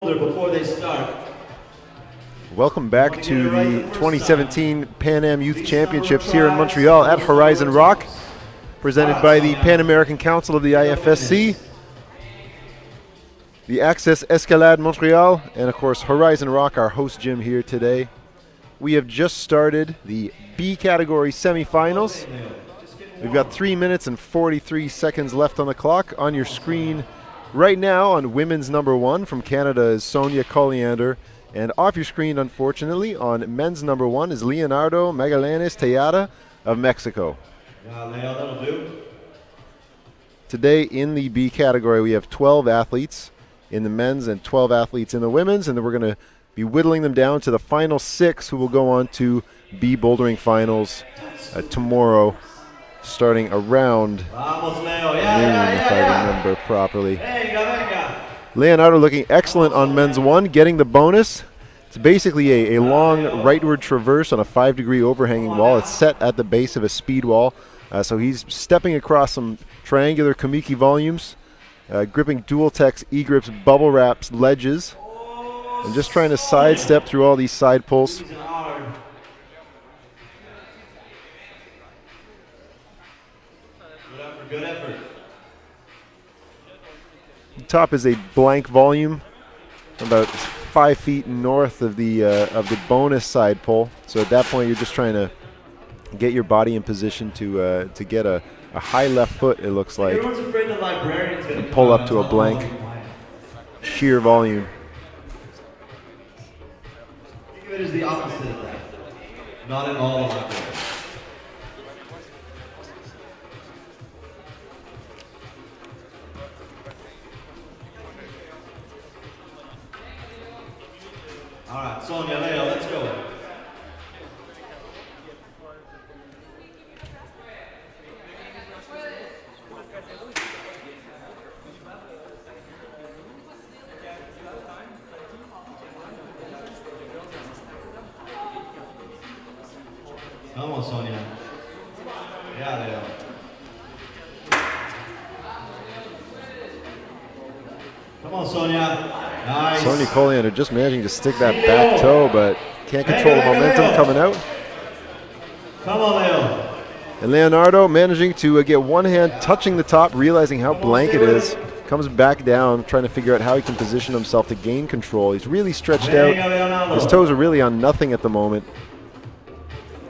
Before they start. Welcome back to the 2017 Pan Am Youth Championships here in Montreal at Horizon Rock, presented by the Pan American Council of the IFSC, the Accès Escalade Montreal, and of course Horizon Rock, our host gym here today. We have just started the B category semifinals. We've got 3 minutes and 43 seconds left on the clock. On your screen right now on women's number one from Canada is Sonia Colliander, and off your screen, unfortunately, on men's number one is Leonardo Magallanes Tejada of Mexico. That'll do. Today in the B category, we have 12 athletes in the men's and 12 athletes in the women's, and then we're going to be whittling them down to the final 6 who will go on to B bouldering finals tomorrow, starting around noon, if I remember properly. Leonardo looking excellent on men's one, getting the bonus. It's basically a long rightward traverse on a 5-degree overhanging wall. It's set at the base of a speed wall. So he's stepping across some triangular Kamiki volumes, gripping Dual-Tex E-Grips, bubble wraps, ledges, and just trying to sidestep through all these side pulls. Good effort. Top is a blank volume, about 5 feet north of the bonus side pull. So at that point, you're just trying to get your body in position to get a high left foot. It looks like, and pull up to a blank sheer volume. Think of it as the opposite of that. Not at all elaborate. All right, Sonia, Leo, let's go. Come on, Sonia. Yeah, Leo. Come on, Sonia. Nice. Sonia Colliander just managing to stick that back toe, but can't control the momentum coming out. Come on, Leo. And Leonardo managing to get one hand touching the top, realizing how blank it is. Comes back down, trying to figure out how he can position himself to gain control. He's really stretched out. His toes are really on nothing at the moment.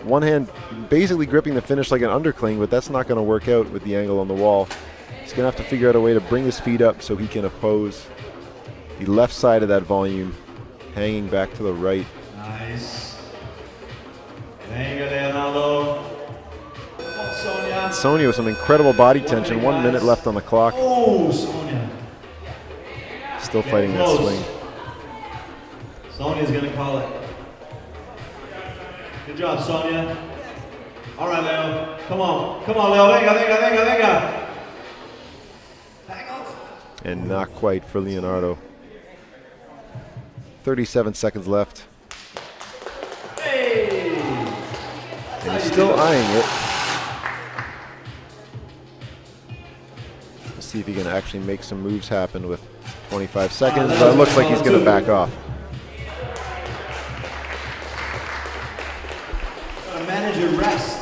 One hand basically gripping the finish like an undercling, but that's not going to work out with the angle on the wall. He's going to have to figure out a way to bring his feet up so he can oppose the left side of that volume, hanging back to the right. Nice. Venga, Leonardo. Sonia. Sonia with some incredible body tension. 1 minute left on the clock. Oh, Sonia. Still fighting that swing. Sonia's gonna call it. Good job, Sonia. All right, Leo. Come on. Come on, Leo. Venga, venga, venga, venga. Hang on. And not quite for Leonardo. 37 seconds left. Hey. And he's still eyeing it. Let's see if he can actually make some moves happen with 25 seconds. But it looks like he's going to back off. Gotta manage your rest.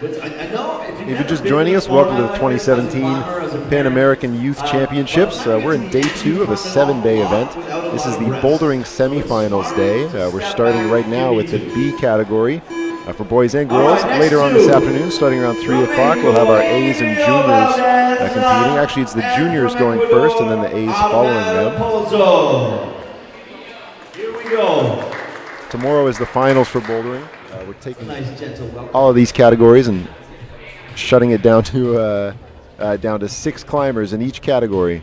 If you're just joining us, welcome to the 2017 Pan American Youth Championships. We're in day 2 of a 7-day event. This is the bouldering semifinals day. We're starting right now with the B category for boys and girls. Later on this afternoon, starting around 3 o'clock, we'll have our A's and juniors competing. Actually, it's the juniors going first and then the A's following them. Here we go. Tomorrow is the finals for bouldering. We're taking all of these categories and shutting it down to 6 climbers in each category.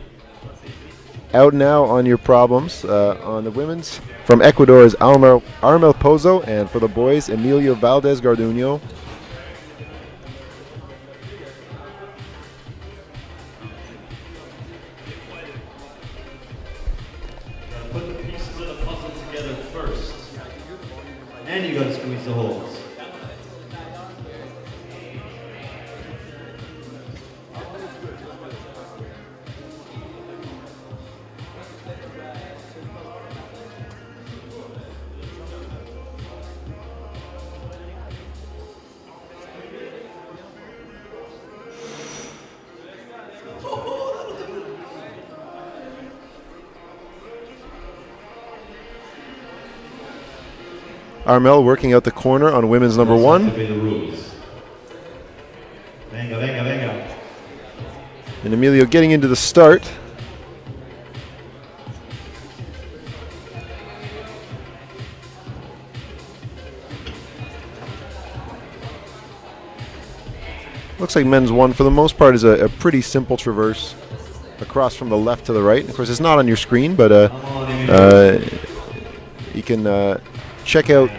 Out now on your problems. On the women's, from Ecuador is Armel Pozo, and for the boys, Emilio Valdez Garduño. Put the pieces of the puzzle together first. And you gotta squeeze the holes. Armel working out the corner on women's number 1. Venga, venga, venga. And Emilio getting into the start. Looks like men's 1 for the most part is a pretty simple traverse across from the left to the right. Of course, it's not on your screen, but you can check out.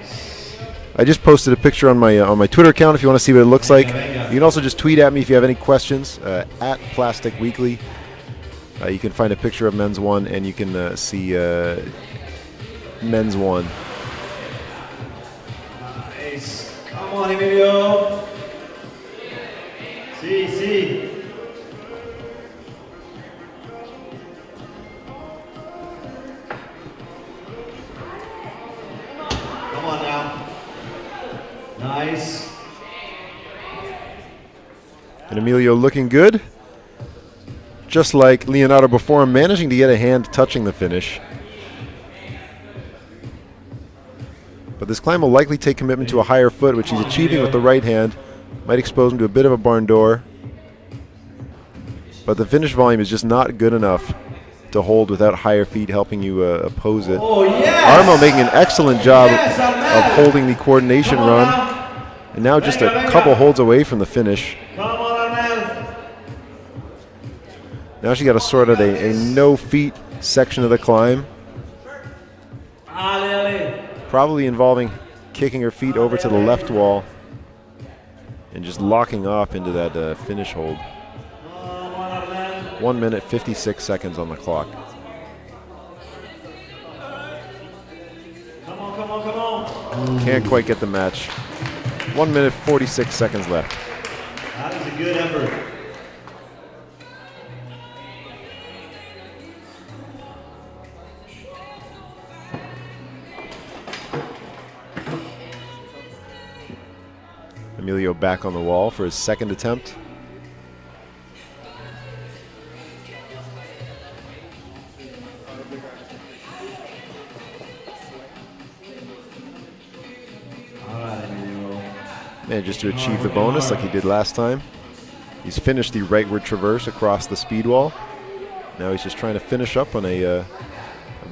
I just posted a picture on my Twitter account if you want to see what it looks like. You can also just tweet at me if you have any questions at Plastic Weekly. You can find a picture of men's 1 and you can see men's 1. Nice. Come on, Emilio. See. Come on now. Nice. And Emilio looking good. Just like Leonardo before him, managing to get a hand touching the finish. But this climb will likely take commitment to a higher foot, which he's achieving with the right hand. Might expose him to a bit of a barn door. But the finish volume is just not good enough to hold without higher feet helping you oppose it. Oh, yes. Armo making an excellent job of holding the coordination run. And now just a couple holds away from the finish. Come on, man. Now she got to sort out a no feet section of the climb. Probably involving kicking her feet over to the left wall and just locking off into that finish hold. 1 minute, 56 seconds on the clock. Come on. Can't quite get the match. 1 minute, 46 seconds left. That is a good effort. Emilio back on the wall for his second attempt. Manages to achieve the bonus like he did last time. He's finished the rightward traverse across the speed wall. Now he's just trying to finish up on a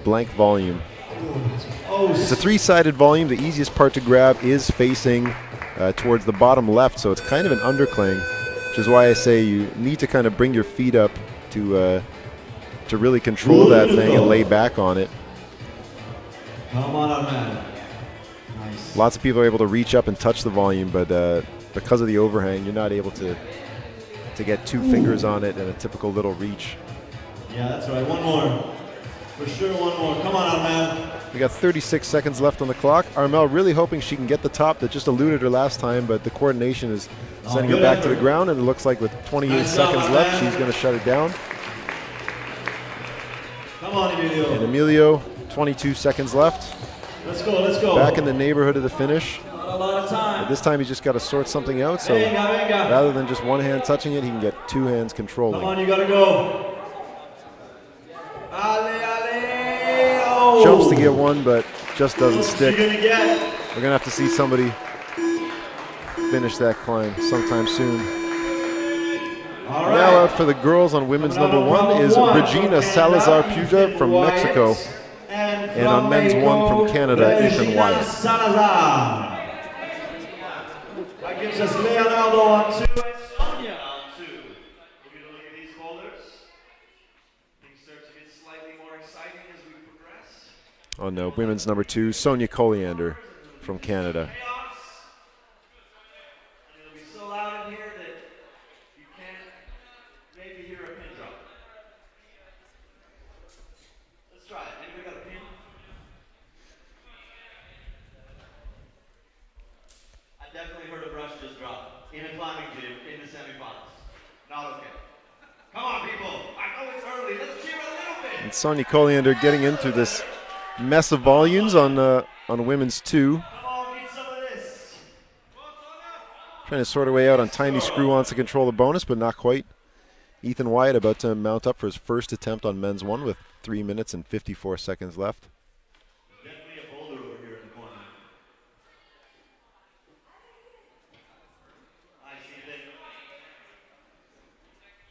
blank volume. It's a 3-sided volume. The easiest part to grab is facing towards the bottom left, so it's kind of an undercling, which is why I say you need to kind of bring your feet up to really control that thing and lay back on it. Come on, man. Nice. Lots of people are able to reach up and touch the volume, but because of the overhang, you're not able to get 2 fingers on it in a typical little reach. Yeah, that's right. One more. For sure, one more. Come on, man. We got 36 seconds left on the clock. Armel really hoping she can get the top that just eluded her last time, but the coordination is sending her back to the ground, and it looks like with 28 seconds left, she's going to shut it down. Come on, Emilio. And Emilio, 22 seconds left. Let's go. Back in the neighborhood of the finish. Not a lot of time. But this time he's just got to sort something out, so rather than just one hand touching it, he can get 2 hands controlling. Come on, you got to go. Oh. Jumps to get one, but just doesn't stick. We're going to have to see somebody finish that climb sometime soon. All right. Now out for the girls on women's number 1 is Regina Salazar Puja from Mexico. And on men's 1 from Canada, Ethan Wyatt. Salazar. That gives us Leonardo on 2 and Sonia on 2. We're going to look at these boulders. Things start to get slightly more exciting as we progress. On women's number 2, Sonia Colliander from Canada. It'll be so loud in here that you can't maybe hear a pin drop. Let's try it. Anybody got a pin? I definitely heard a brush just drop in a climbing gym in the semifinals. Not okay. Come on, people. I know it's early. Let's cheer a little bit. And Sonia Colliander getting into this mess of volumes on women's 2. Come on, need some of this. Trying to sort her way out on tiny screw-ons to control the bonus, but not quite. Ethan Wyatt about to mount up for his first attempt on men's 1 with 3 minutes and 54 seconds left. Definitely a boulder over here in the corner.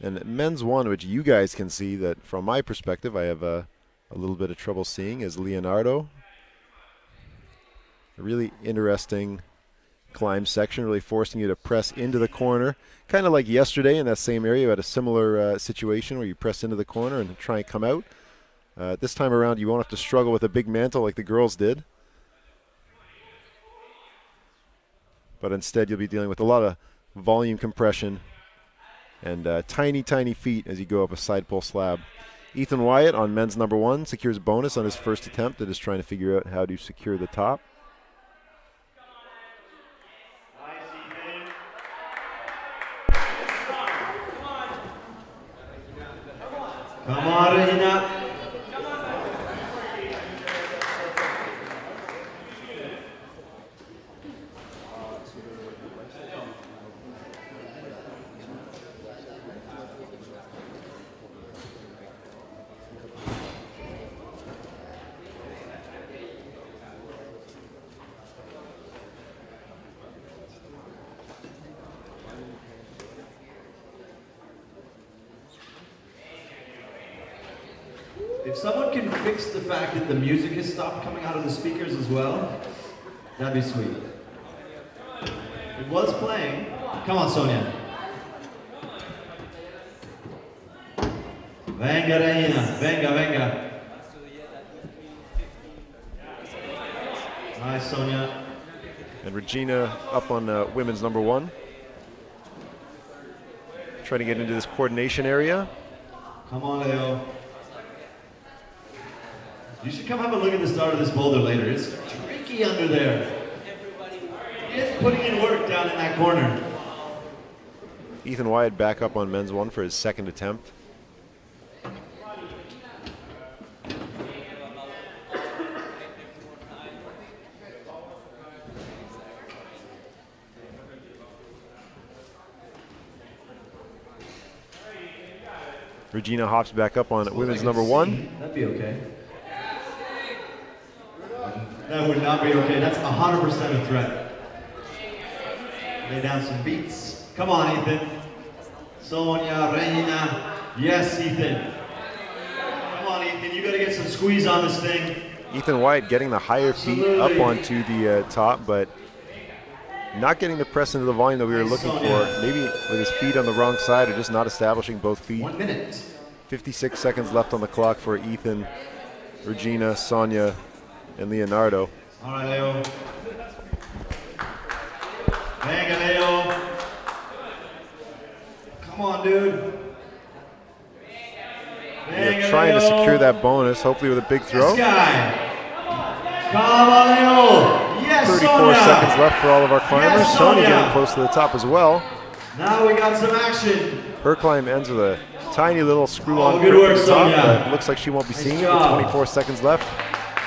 And men's one, which you guys can see that from my perspective I have a little bit of trouble seeing, is Leonardo. A really interesting climb section, really forcing you to press into the corner. Kind of like yesterday in that same area, you had a similar situation where you press into the corner and try and come out. This time around you won't have to struggle with a big mantle like the girls did. But instead you'll be dealing with a lot of volume compression and tiny, tiny feet as you go up a side pull slab. Ethan Wyatt on men's number one secures bonus on his first attempt that is trying to figure out how to secure the top. Come on, Regina. If someone can fix the fact that the music has stopped coming out of the speakers as well, that'd be sweet. It was playing. Come on, Sonia. Venga, Reina. Venga, venga. Nice, Sonia. And Regina up on women's number one. Trying to get into this coordination area. Come on, Leo. You should come have a look at the start of this boulder later. It's tricky under there. It's putting in work down in that corner. Ethan Wyatt back up on men's one for his second attempt. Regina hops back up on women's number one. That'd be okay. That would not be okay. That's 100% a threat. Lay down some beats. Come on, Ethan. Sonia, Reina. Yes, Ethan. Come on, Ethan. You got to get some squeeze on this thing. Ethan Wyatt getting the higher feet up onto the top, but not getting the press into the volume that we were looking for. Maybe with his feet on the wrong side or just not establishing both feet. 1 minute. 56 seconds left on the clock for Ethan, Regina, Sonia, and Leonardo. All right, Leo. Venga, Leo. Come on, dude. They're trying to secure that bonus, hopefully with a big throw. This guy. Come on, Leo. Yes, 34 Sonia. seconds left for all of our climbers. Yes, Sonia Sonia. getting close to the top as well. Now we got some action. Her climb ends with a tiny little screw-on good grip work, at the top, Sonia. but it looks like she won't be Nice seeing job. it with 24 seconds left.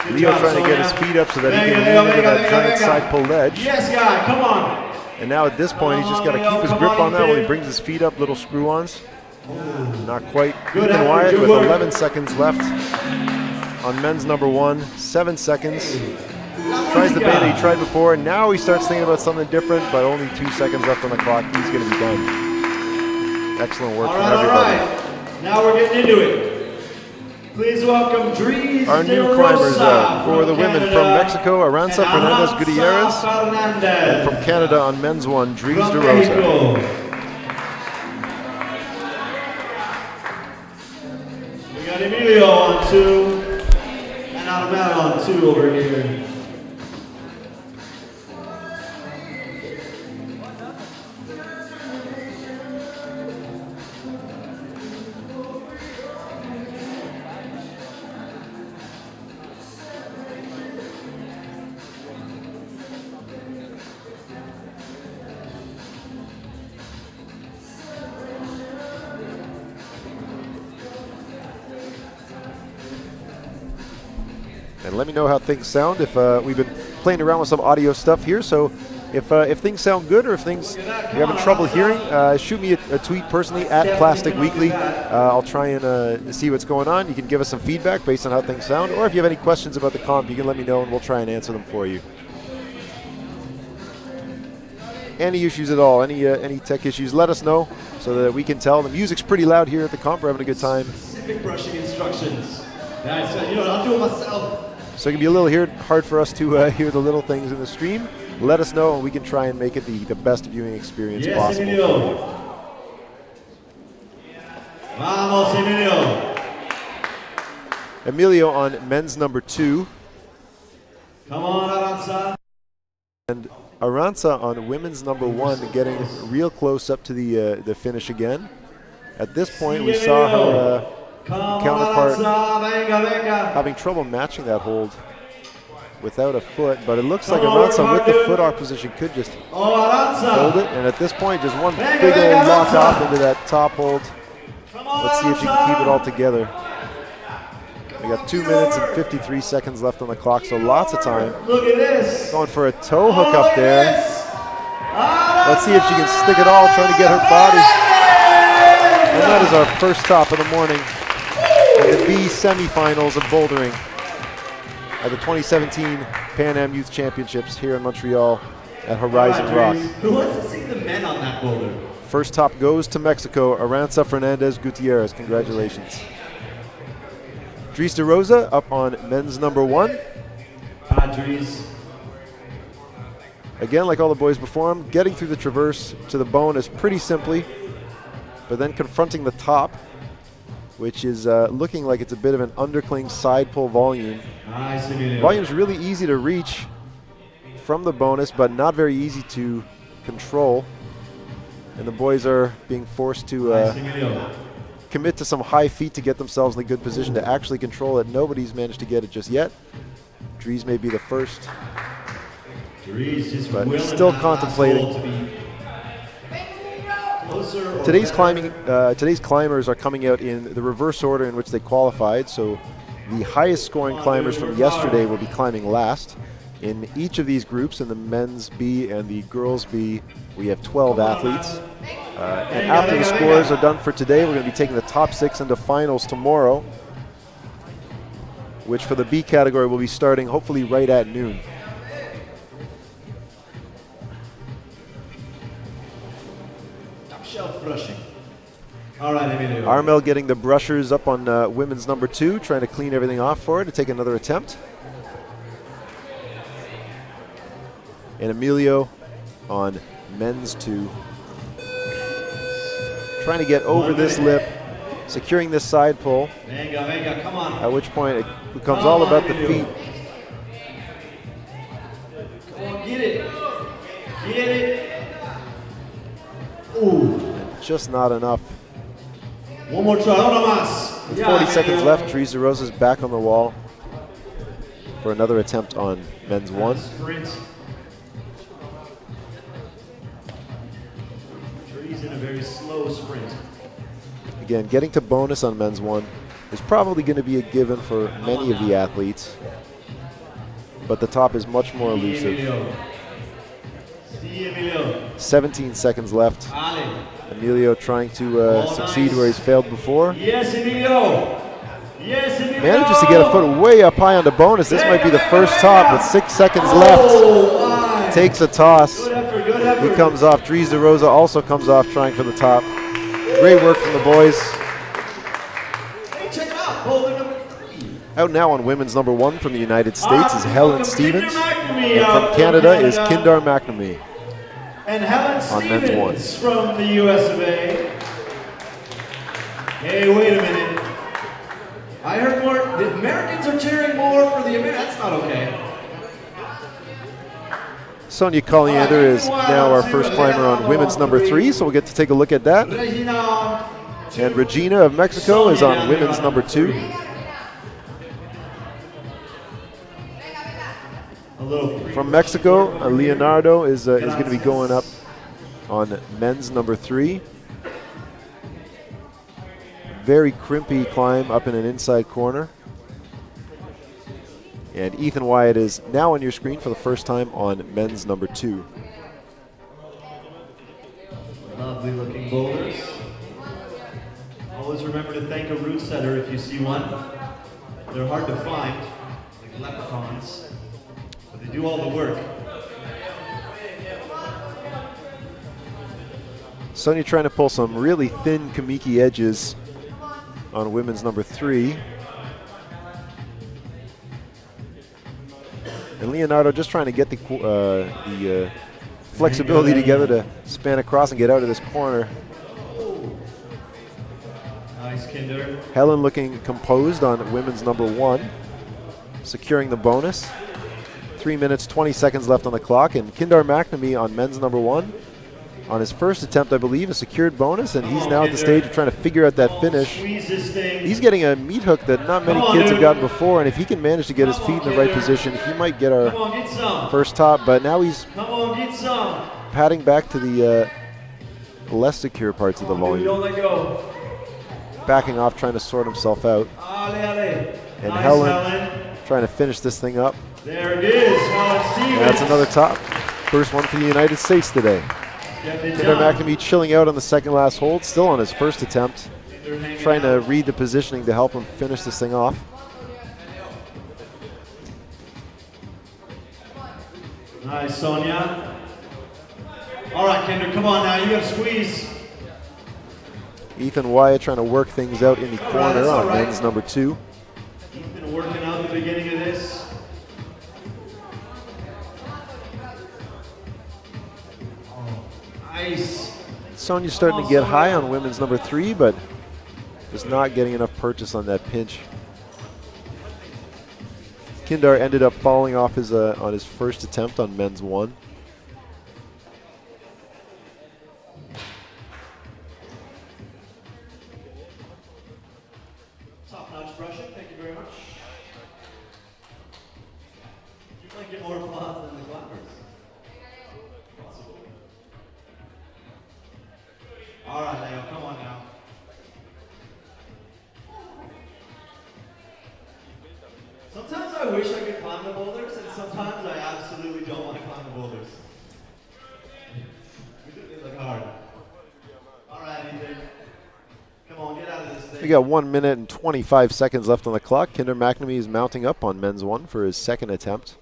Good Leo job, trying to get Sonia. his feet up so that he can Venga, lean into Leo, that venga, giant venga. side pull ledge. Yes, guy. Come on. And now at this point, he's just got to Come on, keep his Leo, grip come on that on, while he Ethan. brings his feet up, little screw-ons. Not quite. Good Ethan effort, Wyatt good with work. 11 seconds left on men's number one. 7 seconds. Tries the bait that he tried before, and now he starts thinking about something different, but only 2 seconds left on the clock. He's going to be done. Excellent work from everybody. All right. Now we're getting into it. Please welcome Dries Our new de climbers Rosa for the women Canada, from Mexico, Aranza and Fernandez Aranza Gutierrez. Fernandez. And from Canada on men's one, Dries From de Rosa. Mexico. We got Emilio on 2, and Adamel on 2 over here. And let me know how things sound. If we've been playing around with some audio stuff here, so if things sound good or if things you're having trouble hearing, shoot me a tweet personally at Plastic Weekly. I'll try and see what's going on. You can give us some feedback based on how things sound, or if you have any questions about the comp, you can let me know and we'll try and answer them for you. Any issues at all, any tech issues, let us know. so that we can tell. The music's pretty loud here at the comp. We're having a good time. Specific brushing instructions. That's, you know, I'll do it myself. So it can be a little hard for us to hear the little things in the stream. Let us know and we can try and make it the best viewing experience possible. Emilio. Vamos, Emilio. Emilio on men's number 2. Come on, Aranza. And Aranza on women's number 1, getting real close up to the finish again. At this point, we saw her counterpart having trouble matching that hold without a foot, but it looks like Aranza with the foot opposition could just hold it. And at this point, just one big old lock off into that top hold. Let's see if she can keep it all together. We got 2 minutes and 53 seconds left on the clock, so lots of time. Look at this. Going for a toe hook up there. Let's see if she can stick it all, trying to get her body. And that is our first stop of the morning in the B semifinals of bouldering at the 2017 Pan Am Youth Championships here in Montreal at Horizon Rock. Who wants to see the men on that boulder? First top goes to Mexico, Aranza Fernandez Gutierrez. Congratulations. Dries de Rosa up on men's number 1. Padres. Again, like all the boys before him, getting through the traverse to the bonus pretty simply, but then confronting the top, which is looking like it's a bit of an undercling side pull volume. Nice, Emilio. Volume's really easy to reach from the bonus, but not very easy to control. And the boys are being forced to commit to some high feet to get themselves in a good position to actually control it. Nobody's managed to get it just yet. Dries may be the first, but still contemplating. Today's climbers are coming out in the reverse order in which they qualified, so the highest scoring climbers from yesterday will be climbing last. In each of these groups, in the men's B and the girls B, we have 12 athletes. And after the scores are done for today, we're going to be taking the top 6 into finals tomorrow, which for the B category will be starting hopefully right at noon. Top shelf brushing. All right, Emilio. Armel getting the brushers up on women's number 2, trying to clean everything off for her to take another attempt. And Emilio on men's 2. Trying to get over this lip, securing this side pull. Venga, venga, come on. At which point it becomes all about the feet. Come on, get it. Get it. Ooh. And just not enough. One more try, uno más. With 40 seconds left, Dries de Rosa's back on the wall for another attempt on men's 1. Sprint. Dries in a very slow sprint. Again, getting to bonus on men's 1 is probably going to be a given for many of the athletes, but the top is much more elusive. 17 seconds left. Emilio trying to succeed where he's failed before. Yes, Emilio. Yes, Emilio. Manages to get a foot way up high on the bonus. This might be the first top with 6 seconds left. Takes a toss. Good effort, good effort. He comes off. Dries de Rosa also comes off trying for the top. Great work from the boys. Hey, check it out. Boulder number 3. Out now on women's number 1 from the United States is Helen Stevens. And And from Canada is Kindar McNamee. And Helen Stevens from the US of A. Hey, wait a minute. I heard more. The Americans are cheering more for the Americans. That's not okay. Sonia Colliander is now our first climber on women's number 3, so we'll get to take a look at that. And Regina of Mexico is on women's number 2. From Mexico, Leonardo is going to be going up on men's number 3. Very crimpy climb up in an inside corner. And Ethan Wyatt is now on your screen for the first time on men's number 2. Lovely looking boulders. Always remember to thank a route setter if you see one. They're hard to find, like leprechauns, but they do all the work. Sonia trying to pull some really thin Kamiki edges on women's number 3. And Leonardo just trying to get the flexibility together to span across and get out of this corner. Nice, Kinder. Helen looking composed on women's number 1, securing the bonus. 3 minutes, 20 seconds left on the clock, and Kindar McNamee on men's number 1. On his first attempt, I believe, a secured bonus, and he's now at the stage of trying to figure out that finish. He's getting a meat hook that not many kids have gotten before, and if he can manage to get his feet in the right position, he might get our first top, but now he's padding back to the less secure parts of the volume. Backing off, trying to sort himself out. And Helen trying to finish this thing up. There it is, Helen Stevens. That's another top. First one for the United States today. Kindar McNamee chilling out on the second last hold, still on his first attempt, trying to read the positioning to help him finish this thing off. Nice, Sonia. All right, Kinder, come on now, you gotta squeeze. Ethan Wyatt trying to work things out in the corner on men's number 2. Ethan working out the beginning of this. Nice. Sonia's starting to get high on women's number 3, but just not getting enough purchase on that pinch. Kindar ended up falling off his on his first attempt on men's 1. Top-notch brushing, thank you very much. You might get more applause than the climbers. Possible. All right, Leo, come on now. Sometimes I wish I could climb the boulders, and sometimes I absolutely don't want to climb the boulders. They look hard. All right, Ethan. Come on, get out of this thing. We got 1 minute and 25 seconds left on the clock. Kindar McNamee is mounting up on men's 1 for his second attempt.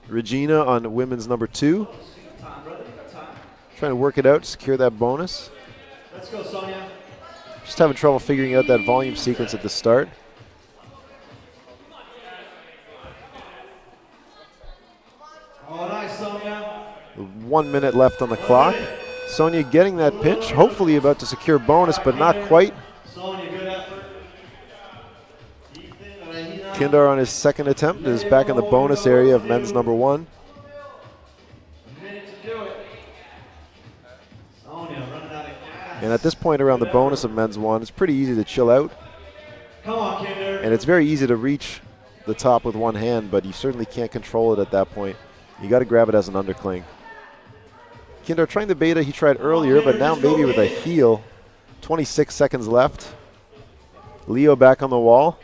Regina on women's number 2. Trying to work it out, secure that bonus. Let's go, Sonia. Just having trouble figuring out that volume sequence at the start. Oh, nice, Sonia. 1 minute left on the clock. Sonia getting that pinch, hopefully about to secure bonus, but not quite. Sonia, good effort. Kindar on his second attempt is back in the bonus area of men's number 1. And at this point around the bonus of men's 1, it's pretty easy to chill out. Come on, Kinder. And it's very easy to reach the top with one hand, but you certainly can't control it at that point. You got to grab it as an undercling. Kindar trying the beta he tried earlier, but now maybe with a heel. 26 seconds left. Leo back on the wall.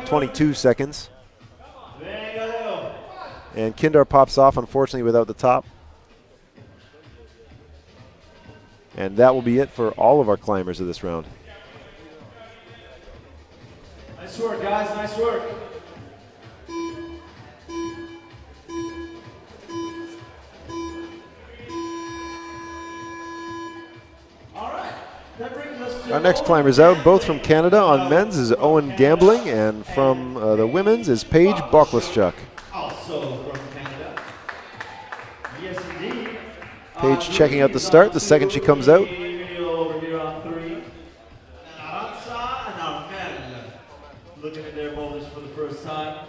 22 seconds. And Kindar pops off, unfortunately, without the top. And that will be it for all of our climbers of this round. Nice work, guys. Nice work. All right. That brings us to our next climbers out, both from Canada. On men's is Owen Gambling, and from the women's is Paige Boklaschuk. Also from Canada. Yes, indeed. Paige checking out the start, the second she comes out. Looking at their boulders for the first time.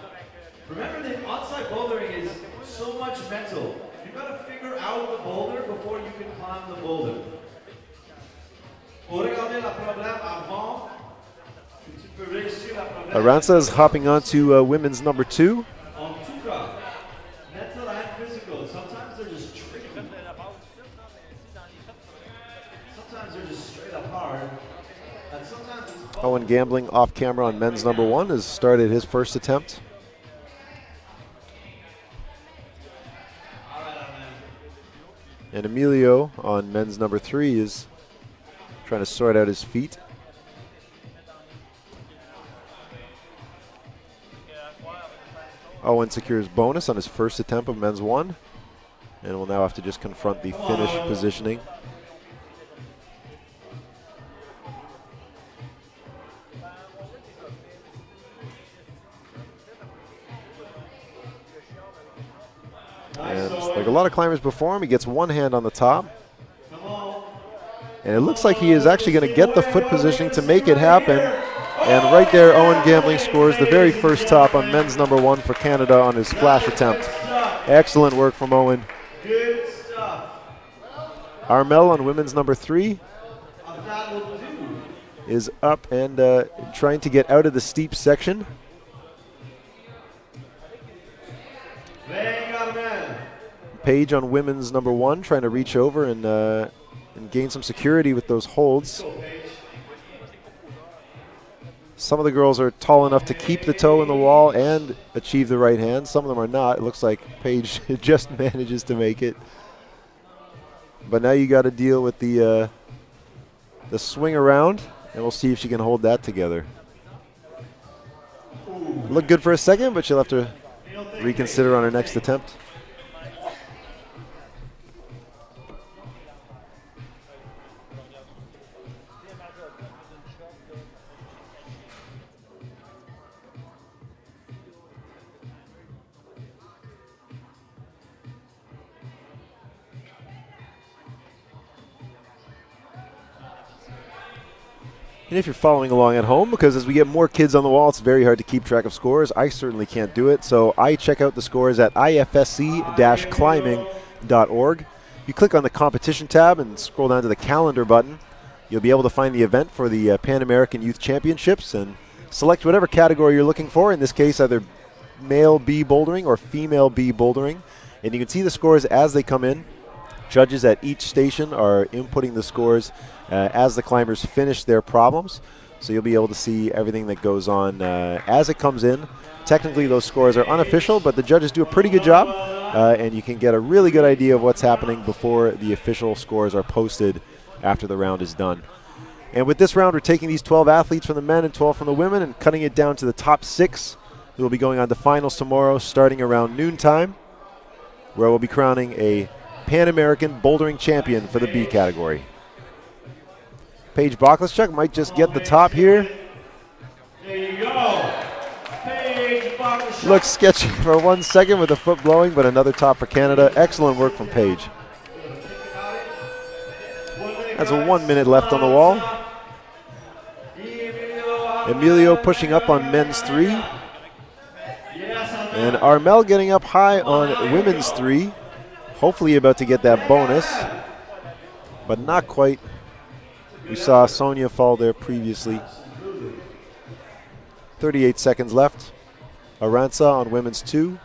Remember that on-site bouldering is so much mental. You've got to figure out the boulder before you can climb the boulder. Aranza is hopping onto women's number 2. Mental and physical. Sometimes they're just tricky. Sometimes they're just straight up hard. And sometimes it's Owen Gambling off camera on men's number 1 has started his first attempt. And Emilio on men's number 3 is trying to sort out his feet. Owen secures bonus on his first attempt of men's 1. And we'll now have to just confront the finish positioning. And like a lot of climbers before him, he gets one hand on the top. And it looks like he is actually going to get the foot positioning to make it happen. And right there, Owen Gambling scores the very first top on men's number 1 for Canada on his flash attempt. Excellent work from Owen. Good stuff. Armel on women's number 3 is up and trying to get out of the steep section. Paige on women's number 1 trying to reach over and gain some security with those holds. Some of the girls are tall enough to keep the toe in the wall and achieve the right hand. Some of them are not. It looks like Paige just manages to make it. But now you got to deal with the swing around, and we'll see if she can hold that together. Looked good for a second, but she'll have to reconsider on her next attempt. And if you're following along at home, because as we get more kids on the wall, it's very hard to keep track of scores. I certainly can't do it, so I check out the scores at ifsc-climbing.org. You click on the competition tab and scroll down to the calendar button. You'll be able to find the event for the Pan American Youth Championships and select whatever category you're looking for, in this case either male B bouldering or female B bouldering. And you can see the scores as they come in. Judges at each station are inputting the scores as the climbers finish their problems. So you'll be able to see everything that goes on as it comes in. Technically, those scores are unofficial, but the judges do a pretty good job, and you can get a really good idea of what's happening before the official scores are posted after the round is done. And with this round, we're taking these 12 athletes from the men and 12 from the women and cutting it down to the top 6, who will be going on to finals tomorrow starting around noontime, where we'll be crowning a Pan American bouldering champion for the B category. Paige Boklaschuk might just get the top here. There you go. Paige Boklaschuk. Looks sketchy for 1 second with the foot blowing, but another top for Canada. Excellent work from Paige. That's a 1 minute left on the wall. Emilio pushing up on men's 3. And Armel getting up high on women's 3. Hopefully about to get that bonus, but not quite. We saw Sonia fall there previously. 38 seconds left. Aranza on women's 2.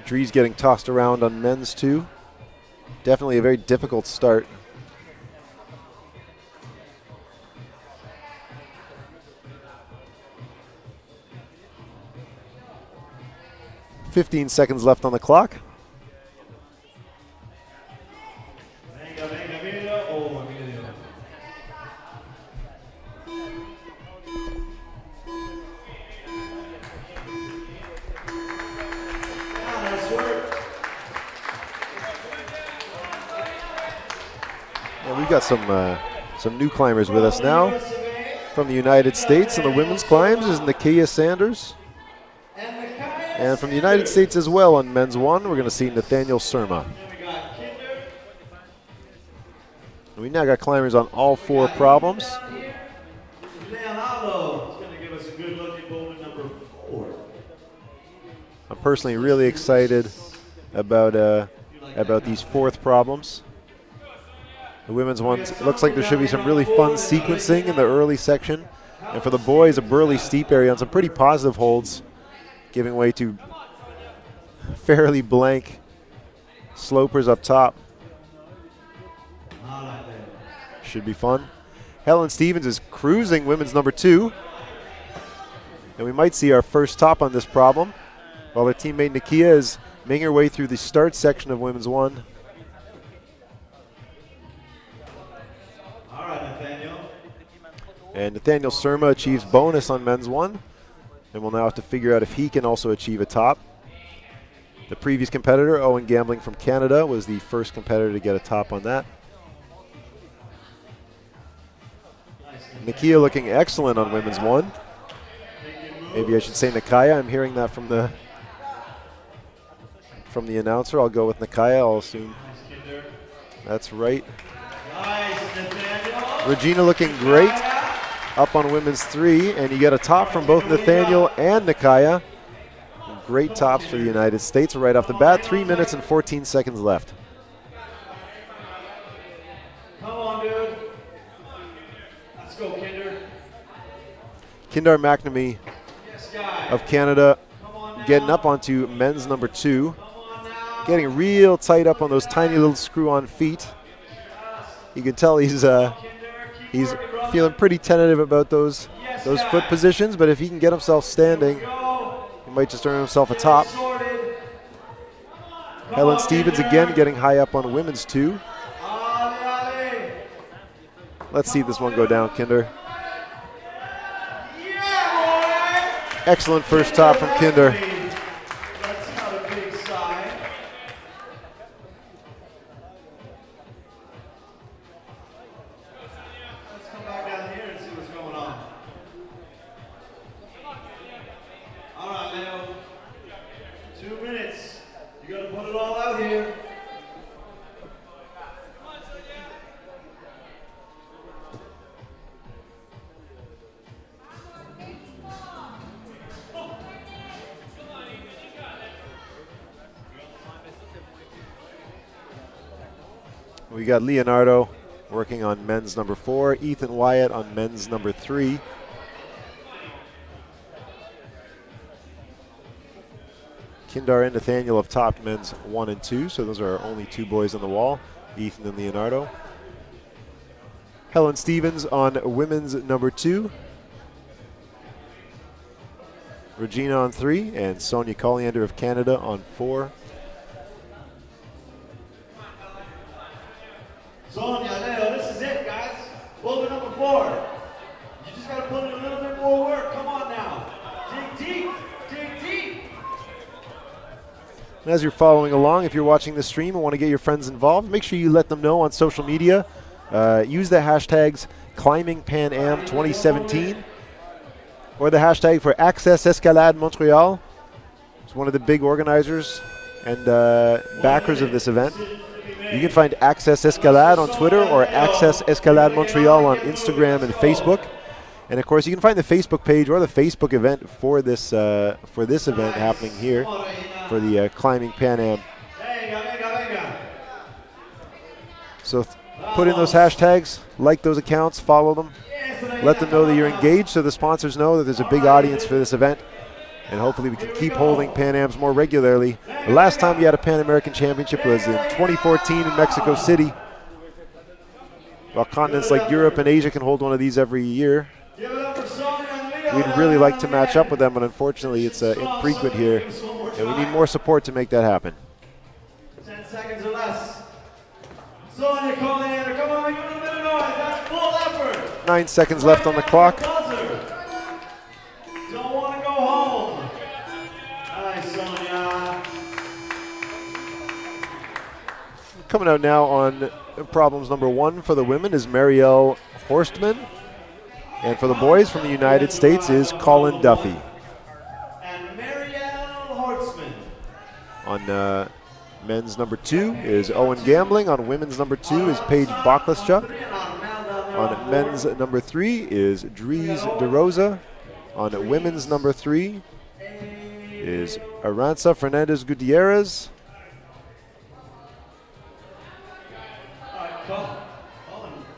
Drees getting tossed around on men's 2. Definitely a very difficult start. 15 seconds left on the clock. Well, we've got some new climbers with us now. From the United States in the women's climbs is Nakia Sanders. And from the United States as well on men's 1, we're going to see Nathaniel Surma. And we now got climbers on all 4 problems. I'm personally really excited about these 4th problems. The women's ones, it looks like there should be some really fun sequencing in the early section. And for the boys, a burly steep area on some pretty positive holds, giving way to fairly blank slopers up top. Should be fun. Helen Stevens is cruising women's number 2. And we might see our first top on this problem, while their teammate Nakia is making her way through the start section of women's 1. And Nathaniel Surma achieves bonus on men's 1. and will now have to figure out if he can also achieve a top. The previous competitor, Owen Gambling from Canada, was the first competitor to get a top on that. Nakia looking excellent on women's 1. Maybe I should say Nakaya. I'm hearing that from the announcer. I'll go with Nakaya. I'll assume that's right. Regina looking great up on women's 3, and you get a top from both Nathaniel and Nakaya. Great tops for the United States right off the bat. 3 minutes and 14 seconds left. Come on, dude. Let's go, Kinder. Kindar McNamee of Canada getting up onto men's number 2. Getting real tight up on those tiny little screw-on feet. You can tell he's feeling pretty tentative about those foot positions, but if he can get himself standing, he might just earn himself a top. Helen Stevens again getting high up on women's 2. Let's see this one go down, Kinder. Excellent first top from Kinder. We got Leonardo working on men's number 4, Ethan Wyatt on men's number 3. Kindar and Nathaniel have topped men's 1 and 2, so those are our only 2 boys on the wall, Ethan and Leonardo. Helen Stevens on women's number 2. Regina on 3, and Sonia Colliander of Canada on 4. Sonia, Leo, this is it, guys. Boulder number 4. You just got to put in a little bit more work. Come on now. Dig deep. Dig deep. And as you're following along, if you're watching the stream and want to get your friends involved, make sure you let them know on social media. Use the hashtags Climbingpanam2017 or the hashtag for Accès Escalade Montreal. It's one of the big organizers and backers of this event. You can find Accès Escalade on Twitter or Accès Escalade Montreal on Instagram and Facebook. And of course, you can find the Facebook page or the Facebook event for this event happening here for the Climbing Pan Am. So put in those hashtags, like those accounts, follow them, let them know that you're engaged so the sponsors know that there's a big audience for this event. And hopefully we can keep holding Pan Ams more regularly. The last time we had a Pan American Championship was in 2014 in Mexico City. While continents like Europe and Asia can hold one of these every year, we'd really like to match up with them, but unfortunately it's infrequent here. And we need more support to make that happen. 10 seconds or less. Sonia Colliander, come on, make a little bit of noise. That's full effort. 9 seconds left on the clock. Don't want to go home. Nice, Sonia. Coming out now on problems number 1 for the women is Marielle Horstman. And for the boys from the United States is Colin Duffy. And Marielle Horstman. On men's number 2 is Owen Gambling. On women's number 2 is Paige Boklaschuk. On men's number 3 is Dries De Rosa. On women's number 3 is Aranza Fernandez Gutierrez.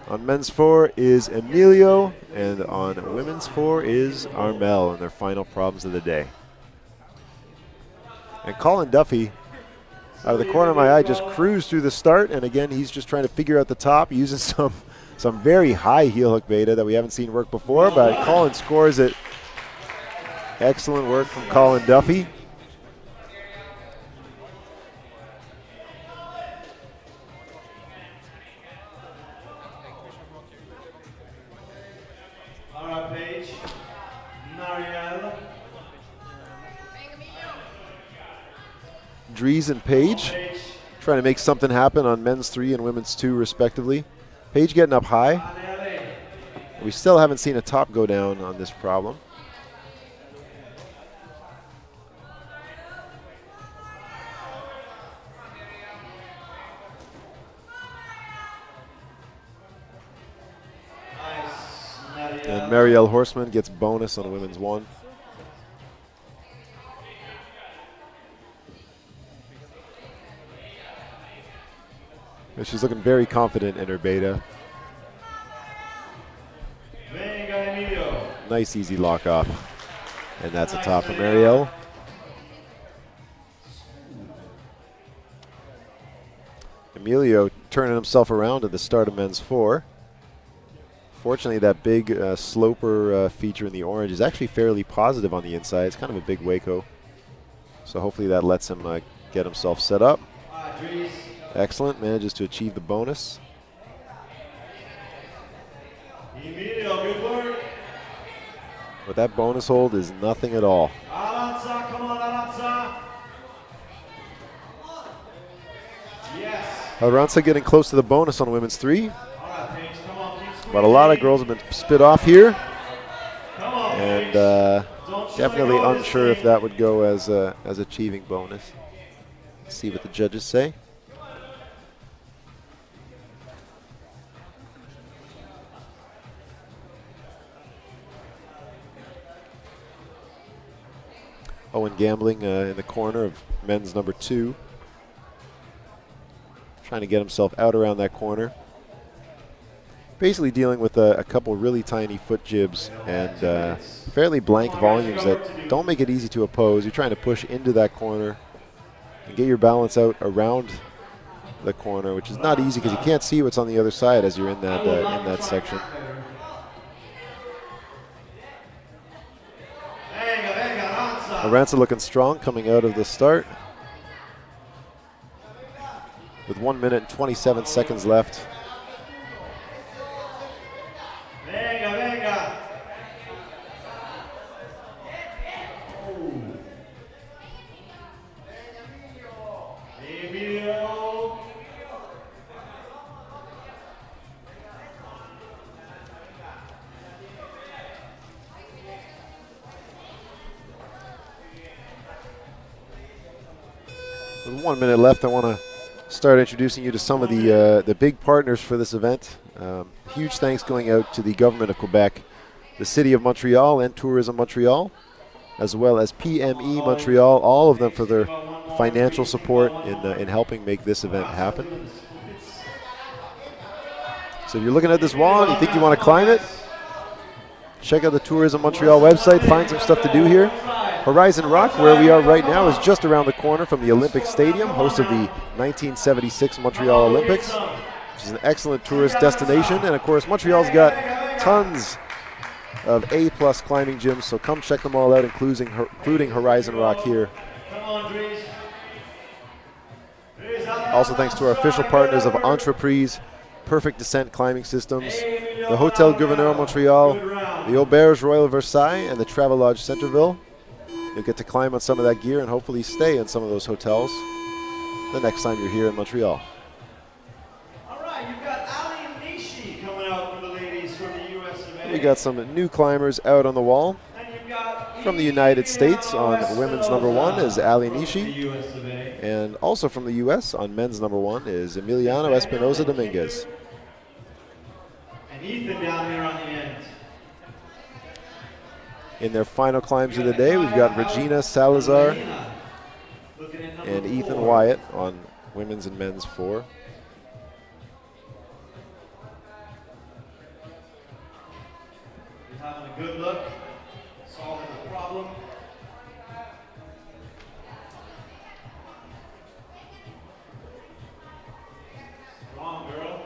On men's 4 is Emilio, and on women's 4 is Armel in their final problems of the day. And Colin Duffy, out of the corner of my eye, just cruised through the start, and again, he's just trying to figure out the top using some very high heel hook beta that we haven't seen work before, but Colin scores it. Excellent work from Colin Duffy. All right, Paige. Marielle. Dries and Paige trying to make something happen on men's 3 and women's 2 respectively. Paige getting up high. We still haven't seen a top go down on this problem. And Marielle Horseman gets bonus on women's 1. And she's looking very confident in her beta. Nice easy lock off. And that's a top for Marielle. Emilio turning himself around at the start of men's 4. Fortunately, that big sloper feature in the orange is actually fairly positive on the inside. It's kind of a big Waco. So hopefully that lets him get himself set up. Excellent, manages to achieve the bonus. But that bonus hold is nothing at all. Aranza getting close to the bonus on women's 3. But a lot of girls have been spit off here. And definitely unsure if that would go as achieving bonus. Let's see what the judges say. Owen Gambling in the corner of men's number 2. Trying to get himself out around that corner. Basically dealing with a couple really tiny foot jibs and fairly blank volumes that don't make it easy to oppose. You're trying to push into that corner and get your balance out around the corner, which is not easy because you can't see what's on the other side as you're in that section. Aranza looking strong coming out of the start. With 1 minute and 27 seconds left. With 1 minute left, I want to start introducing you to some of the big partners for this event. Huge thanks going out to the government of Quebec, the City of Montreal and Tourism Montreal, as well as PME Montreal, all of them for their financial support in helping make this event happen. So if you're looking at this wall and you think you want to climb it, check out the Tourism Montreal website, find some stuff to do here. Horizon Rock, where we are right now, is just around the corner from the Olympic Stadium, host of the 1976 Montreal Olympics, which is an excellent tourist destination. And of course, Montreal's got tons of A-plus climbing gyms, so come check them all out, including Horizon Rock here. Also thanks to our official partners of Entreprise, Perfect Descent Climbing Systems, the Hotel Gouverneur Montreal, the Auberge Royal Versailles, and the Travelodge Centerville. You'll get to climb on some of that gear and hopefully stay in some of those hotels the next time you're here in Montreal. All right, you've got Ali and Nishi coming out for the ladies from the US of A. We got some new climbers out on the wall. From the United States on women's number 1 is Ali Nishi. And also from the US on men's number 1 is Emiliano Espinoza Dominguez. And Ethan down here on the end. In their final climbs of the day, we've got Regina Salazar and Ethan Wyatt on women's and men's 4. You're having a good look, solving the problem. Strong girl.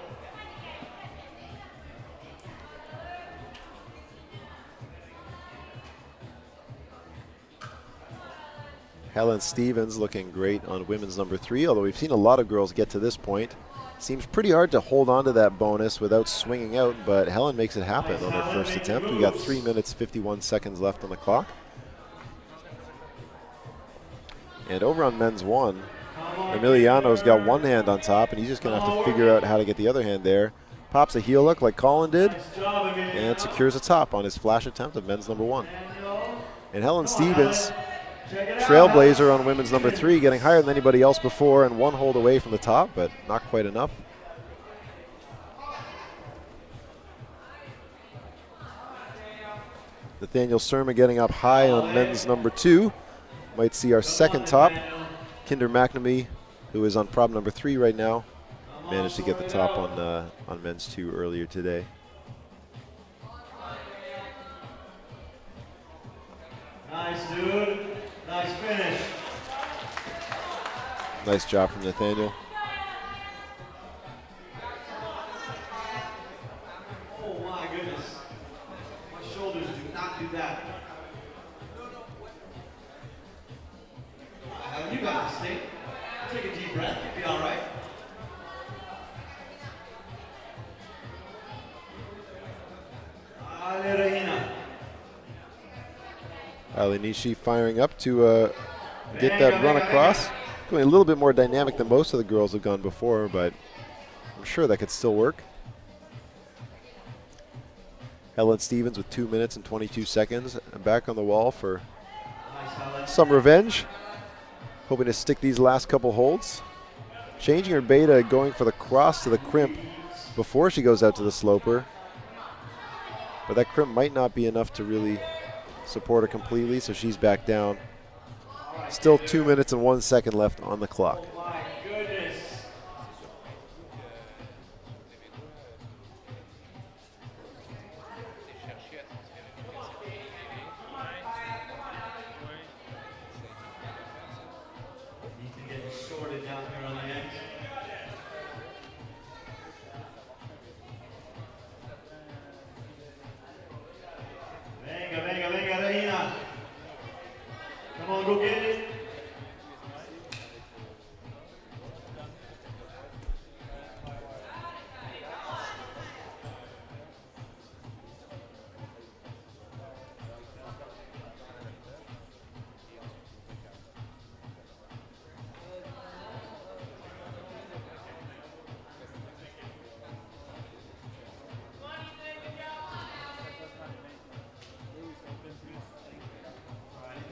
Helen Stevens looking great on women's number 3, although we've seen a lot of girls get to this point. Seems pretty hard to hold on to that bonus without swinging out, but Helen makes it happen on her first attempt. We got 3 minutes, 51 seconds left on the clock. And over on men's 1, Emiliano's got one hand on top, and he's just going to have to figure out how to get the other hand there. Pops a heel hook like Colin did, and secures a top on his flash attempt of men's number 1. And Helen Stevens, trailblazer on women's number 3, getting higher than anybody else before and one hold away from the top, but not quite enough. Nathaniel Surma getting up high on men's number 2. Might see our second top. Kinder McNamee, who is on prop number 3 right now, managed to get the top on men's 2 earlier today. Nice, dude. Nice finish. Nice job from Nathaniel. Oh my goodness. My shoulders do not do that. You got this thing. Take a deep breath. You'll be all right. Ali Nishi firing up to get that run across. Going a little bit more dynamic than most of the girls have gone before, but I'm sure that could still work. Helen Stevens with 2 minutes and 22 seconds. Back on the wall for some revenge. Hoping to stick these last couple holds. Changing her beta, going for the cross to the crimp before she goes out to the sloper. But that crimp might not be enough to really support her completely, so she's back down. Still 2 minutes and 1 second left on the clock. Oh my goodness. Need to get sorted down here on the end. Venga, venga, venga, Reina. Come on, go get it.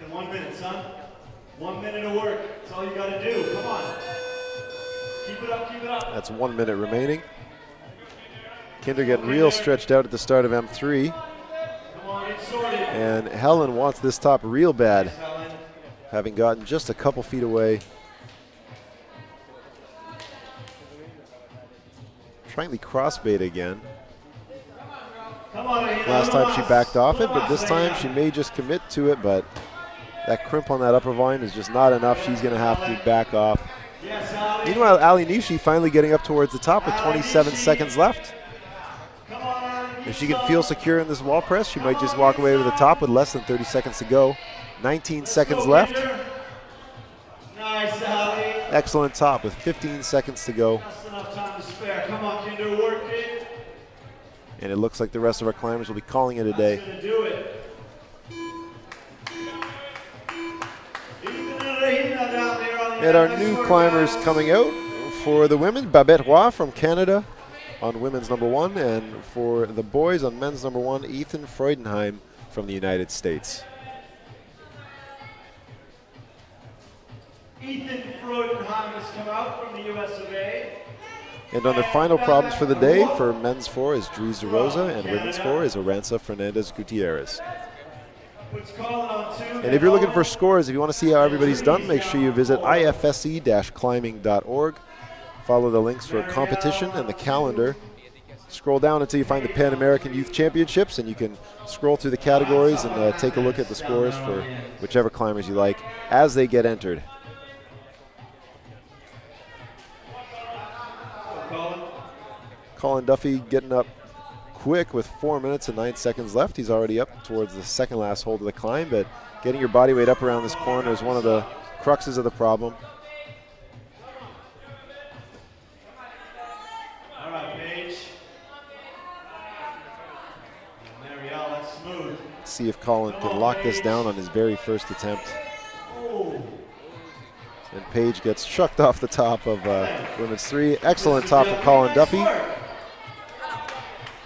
In 1 minute, son. 1 minute of work. That's all you got to do. Come on. Keep it up, keep it up. That's 1 minute remaining. Kinder getting real stretched out at the start of M3. Come on, get sorted. And Helen wants this top real bad, having gotten just a couple feet away. Trying the cross bait again. Come on, Reina. Last time she backed off it, but this time she may just commit to it, but that crimp on that upper volume is just not enough. She's going to have to back off. Yes, Ali. Meanwhile, Ali Nishi finally getting up towards the top with 27 seconds left. Come on, Ali. If she can feel secure in this wall press, she might just walk away with the top with less than 30 seconds to go. 19 seconds left. Nice, Ali. Excellent top with 15 seconds to go. Just enough time to spare. Come on, Kinder, work it. And it looks like the rest of our climbers will be calling it a day. That's gonna do it. Even Reina down there on the And our end. new climbers coming out for the women, Babette Roy from Canada on women's number 1, and for the boys on men's number 1, Ethan Freudenheim from the United States. Ethan Freudenheim has come out from the US of A. And on their final problems for the day, for men's 4 is Dries de Rosa, and women's 4 is Aranza Fernandez Gutierrez. Puts Colin on 2. And if you're looking for scores, if you want to see how everybody's done, make sure you visit ifsc-climbing.org. Follow the links for competition and the calendar. Scroll down until you find the Pan American Youth Championships, and you can scroll through the categories and take a look at the scores for whichever climbers you like as they get entered. Colin Duffy getting up quick with 4 minutes and 9 seconds left. He's already up towards the second last hold of the climb, but getting your body weight up around this corner is one of the cruxes of the problem. All right, Paige. Marielle, that's smooth. Let's see if Colin can lock this down on his very first attempt. Oh. And Paige gets chucked off the top of women's 3. Excellent top from Colin Duffy.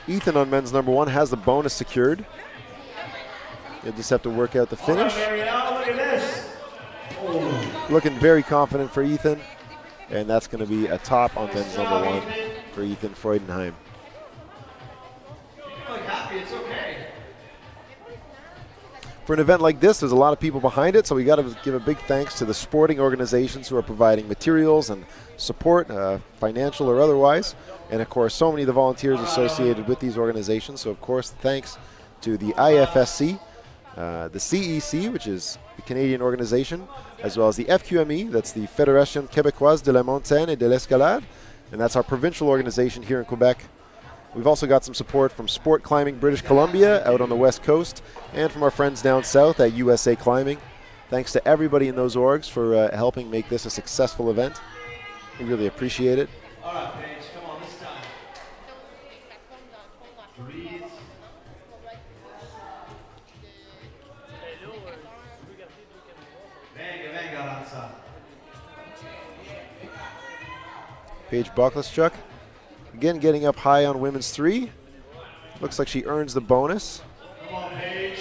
Ethan on men's number 1 has the bonus secured. They just have to work out the finish. Looking very confident for Ethan. And that's going to be a top on men's number 1 for Ethan Freudenheim. It's okay. For an event like this, there's a lot of people behind it, so we got to give a big thanks to the sporting organizations who are providing materials and support, financial or otherwise. And of course, so many of the volunteers associated with these organizations. So of course, thanks to the IFSC, the CEC, which is the Canadian organization, as well as the FQME, that's the Fédération Québécoise de la Montagne et de l'Escalade, and that's our provincial organization here in Quebec. We've also got some support from Sport Climbing British Columbia out on the West Coast, and from our friends down south at USA Climbing. Thanks to everybody in those orgs for helping make this a successful event. We really appreciate it. All right, Paige, come on this time. Breathe. Venga, Ranza. Paige Boklaschuk, again getting up high on women's 3. Looks like she earns the bonus. Come on, Paige.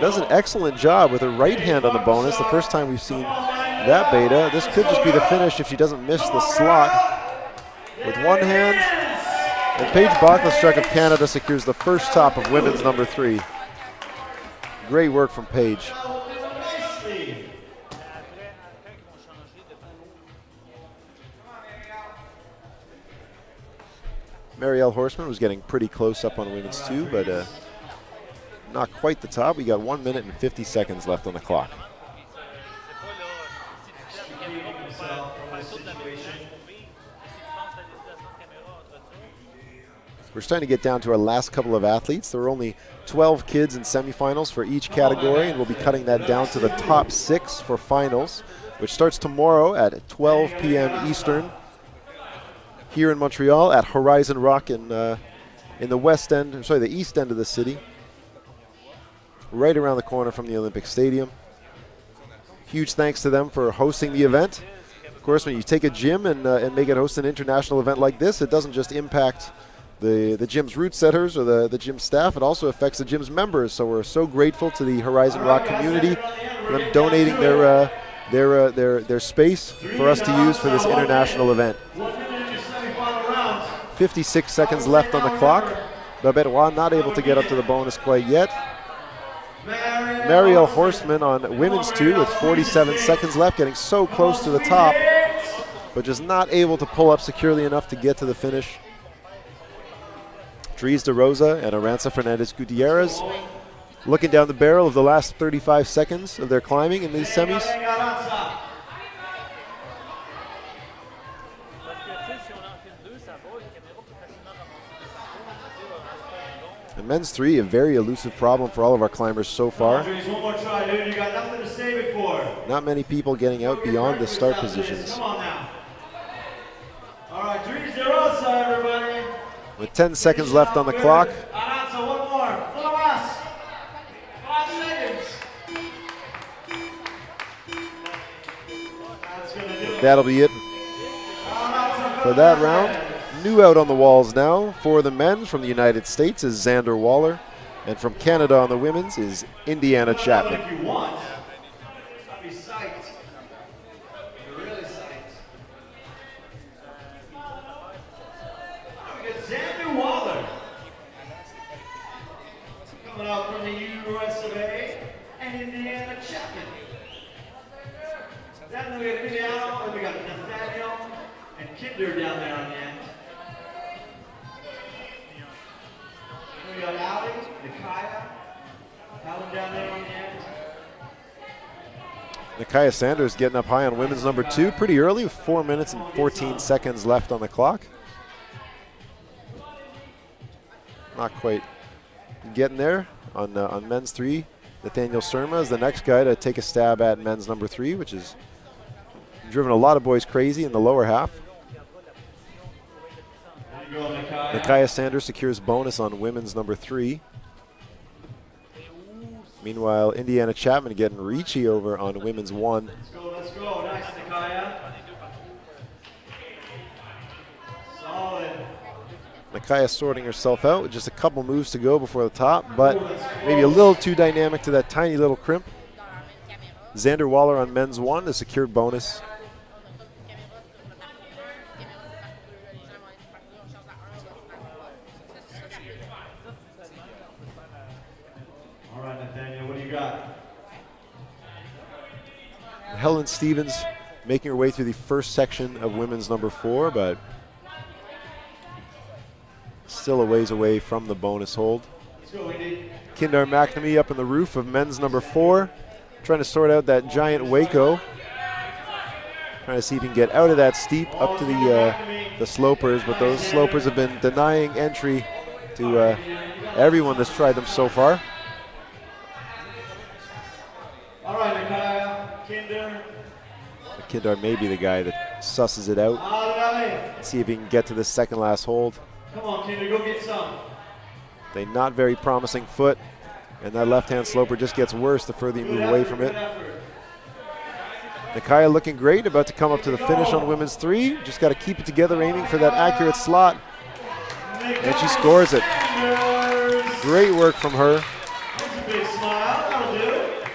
Does an excellent job with her right hand on the bonus. The first time we've seen that beta. This could just be the finish if she doesn't miss the slot. With one hand, and Paige Boklaschuk of Canada secures the first top of women's number 3. Great work from Paige. Marielle Horseman was getting pretty close up on women's 2, but not quite the top. We got 1 minute and 50 seconds left on the clock. We're starting to get down to our last couple of athletes. There were only 12 kids in semifinals for each category, and we'll be cutting that down to the top 6 for finals, which starts tomorrow at 12 p.m. Eastern here in Montreal at Horizon Rock in the west end, sorry, the east end of the city, right around the corner from the Olympic Stadium. Huge thanks to them for hosting the event. Of course, when you take a gym and make it host an international event like this, it doesn't just impact the gym's route setters or the gym staff, it also affects the gym's members. So we're so grateful to the Horizon Rock community for them donating their space for us to use for this international event. 56 seconds left on the clock. Babette Roy not able to get up to the bonus quite yet. Marielle Horstman on women's 2 with 47 seconds left, getting so close to the top, but just not able to pull up securely enough to get to the finish. Dries de Rosa and Aranza Fernandez Gutierrez looking down the barrel of the last 35 seconds of their climbing in these semis. And men's 3, a very elusive problem for all of our climbers so far. One more try, dude. You got nothing to save it for. Not many people getting out beyond the start positions. Come on now. All right, Dries de Rosa, everybody. With 10 seconds left on the clock. Aranza, one more. One last. 5 seconds. That's gonna do it. That'll be it for that round. New out on the walls now for the men from the United States is Xander Waller, and from Canada on the women's is Indiana Chapman. If you want, I'll be psyched. You're really psyched. We got Xander Waller coming out from the US of A and Indiana Chapman. Then we got Emiliano, and we got Nathaniel and Kinder down there on the end. We got Ali, Nikaya, Alan down there on the end. Nikaya Sanders getting up high on women's number 2 pretty early with 4 minutes and 14 seconds left on the clock. Not quite getting there on men's 3. Nathaniel Surma is the next guy to take a stab at men's number 3, which has driven a lot of boys crazy in the lower half. Nikaya Sanders secures bonus on women's number 3. Meanwhile, Indiana Chapman getting reachy over on women's 1. Let's go, let's go. Nice, Nakaya. Solid. Nakaya sorting herself out with just a couple moves to go before the top, but maybe a little too dynamic to that tiny little crimp. Xander Waller on men's 1, a secured bonus. All right, Nathaniel, what do you got? Helen Stevens making her way through the first section of women's number 4, but still a ways away from the bonus hold. Let's go, Indy. Kindar McNamee up on the roof of men's number 4, trying to sort out that giant Waco. Trying to see if he can get out of that steep up to the slopers, but those slopers have been denying entry to everyone that's tried them so far. All right, Nakaya, Kinder. Kindar may be the guy that susses it out. See if he can get to the second last hold. Come on, Kinder, go get some. They not very promising foot, and that left-hand sloper just gets worse the further you move away from it. Nakaya looking great, about to come up to the finish on women's 3. Just got to keep it together, aiming for that accurate slot. And she scores it. Great work from her. That's a big smile, that'll do it.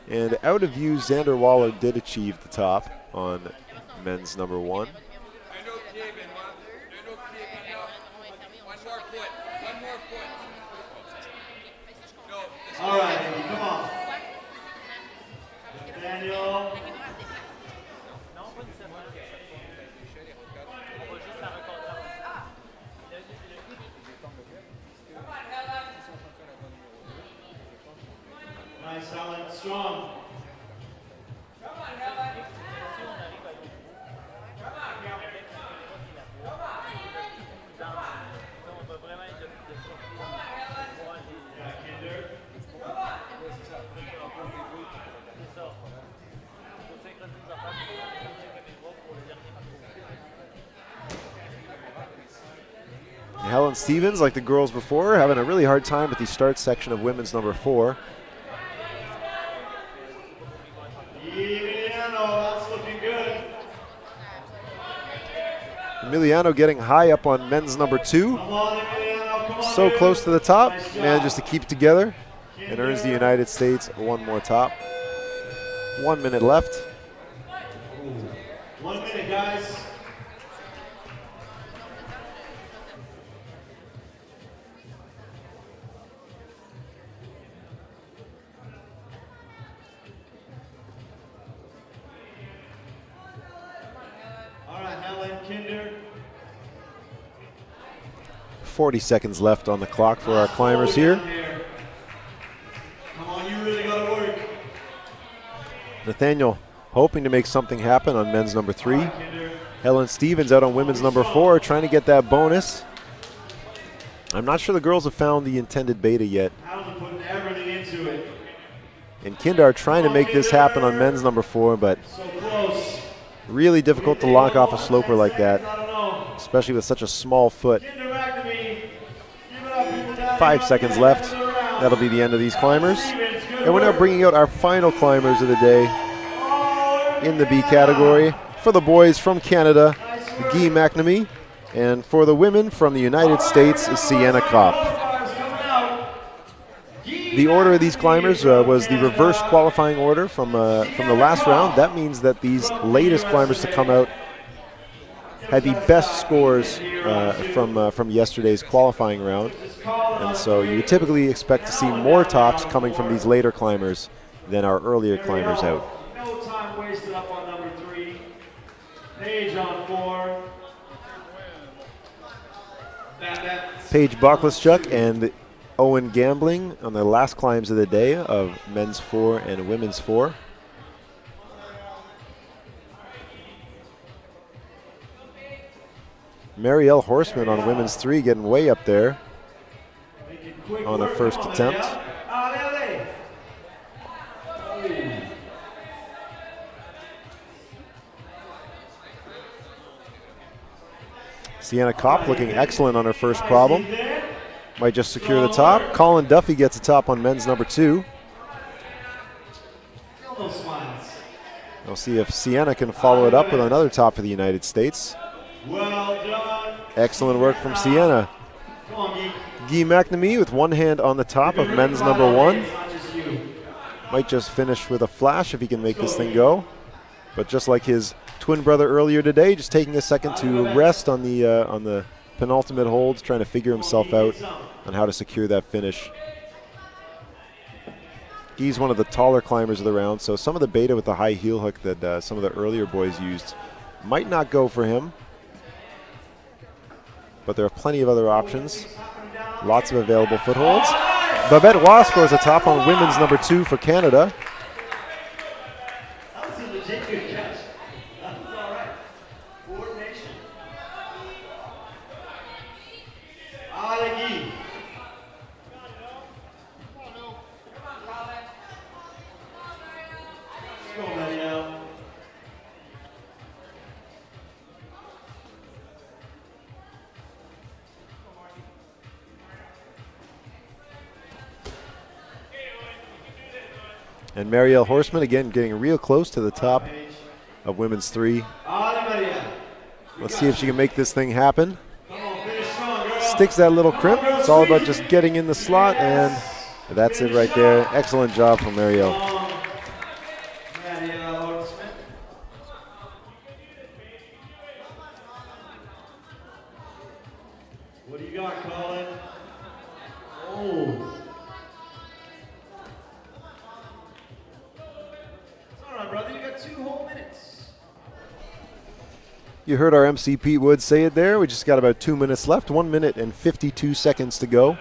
And out of view, Xander Waller did achieve the top on men's number 1. All right, Andy, come on. Daniel. Nice, Helen, strong. Helen Stevens, like the girls before, having a really hard time with the start section of women's number 4. That's looking good. Emiliano getting high up on men's number 2. Come on, Emiliano, come on, So dude. close to the top, Nice job. manages to keep it together and earns the United States 1 more top. 1 minute left. 1 minute, guys. All right, Helen, Kinder. 40 seconds left on the clock for our climbers here. Come on, you really gotta work. Nathaniel hoping to make something happen on men's number 3. Kinder. Helen Stevens out on women's number 4, trying to get that bonus. I'm not sure the girls have found the intended beta yet. Helen putting everything into it. And Kindar trying to make this happen on men's number 4, but So close. really difficult to lock off a sloper like that, I don't know. especially with such a small foot. Kinder back to me. Give it up, people down 5 here. seconds left. That'll be the end of these climbers. And we're now bringing out our final climbers of the day in the B category. For the boys from Canada, Guy McNamee. And for the women from the United States is Sienna Kopp. The order of these climbers was the reverse qualifying order from the last round. That means that these latest climbers to come out had the best scores from yesterday's qualifying round. And so you typically expect to see more tops coming from these later climbers than our earlier climbers out. No time wasted up on number 3. Page on 4. Paige Boklaschuk and Owen Gambling on the last climbs of the day of men's 4 and women's 4. Marielle Horseman on women's 3 getting way up there on her first attempt. Sienna Kopp looking excellent on her first problem. Might just secure the top. Colin Duffy gets a top on men's number 2. We'll see if Sienna can follow it up with another top for the United States. Well done. Excellent work from Sienna. Guy McNamee with one hand on the top of men's number 1. Might just finish with a flash if he can make this thing go. But just like his twin brother earlier today, just taking a second to rest on the penultimate holds, trying to figure himself out on how to secure that finish. He's one of the taller climbers of the round, so some of the beta with the high heel hook that some of the earlier boys used might not go for him. But there are plenty of other options. Lots of available footholds. Babette Waugh scores a top on women's number 2 for Canada. That was a legit good catch. That was all right. Coordination. Alleghi. Let's go, Mario. And Marielle Horseman again getting real close to the top of women's 3. Let's see if she can make this thing happen. Sticks that little crimp. It's all about just getting in the slot, and that's it right there. Excellent job from Marielle. What do you got, Colin? Oh. Brother, you got 2 whole minutes. You heard our MC Pete Wood say it there. We just got about 2 minutes left. 1 minute and 52 seconds to go.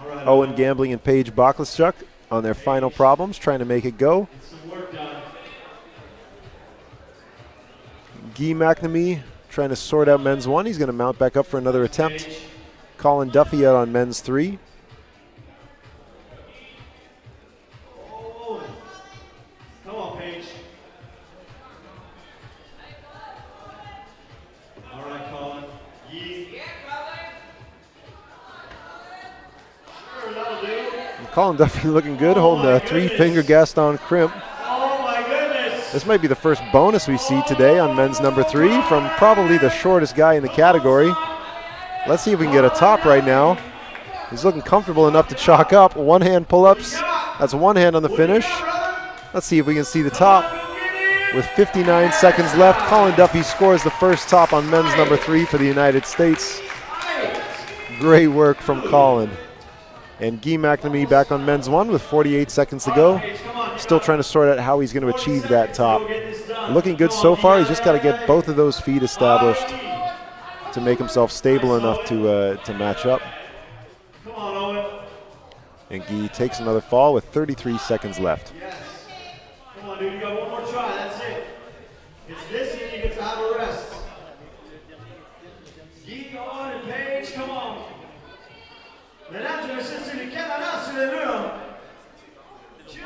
Right, Owen Gambling and Paige Boklaschuk on their final problems, trying to make it go. Some work done. Guy McNamee trying to sort out men's 1. He's going to mount back up for another attempt. Colin Duffy out on men's 3. Colin Duffy looking good, holding a 3-finger Gaston crimp. Oh my goodness! This might be the first bonus we see today on men's number 3 from probably the shortest guy in the category. Let's see if we can get a top right now. He's looking comfortable enough to chalk up. One-hand pull-ups. That's one hand on the finish. Let's see if we can see the top. With 59 seconds left, Colin Duffy scores the first top on men's number 3 for the United States. Great work from Colin. And Guy McNamee back on men's 1 with 48 seconds to go. Still trying to sort out how he's going to achieve that top. Looking good so far. He's just got to get both of those feet established to make himself stable enough to match up. And Guy takes another fall with 33 seconds left. Come on, dude, you got one more try. That's it. It's this, and you get to have a rest. Guy, go on, and Paige, come on.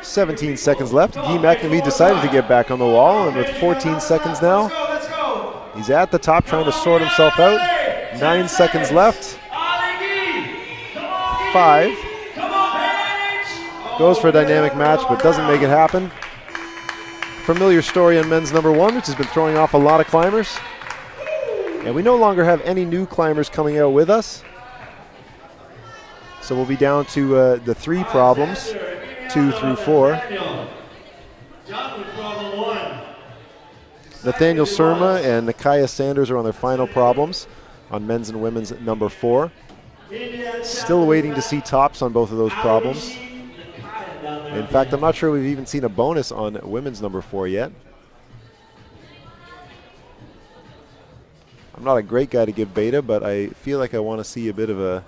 17 seconds left. Guy McNamee decided to get back on the wall, and with 14 seconds now, he's at the top trying to sort himself out. 9 seconds left. 5. Goes for a dynamic match, but doesn't make it happen. Familiar story on men's number 1, which has been throwing off a lot of climbers. And we no longer have any new climbers coming out with us. So we'll be down to the 3 problems, 2 through 4. Nathaniel Surma and Nakaya Sanders are on their final problems on men's and women's number 4. Still waiting to see tops on both of those problems. In fact, I'm not sure we've even seen a bonus on women's number 4 yet. I'm not a great guy to give beta, but I feel like I want to see a bit of a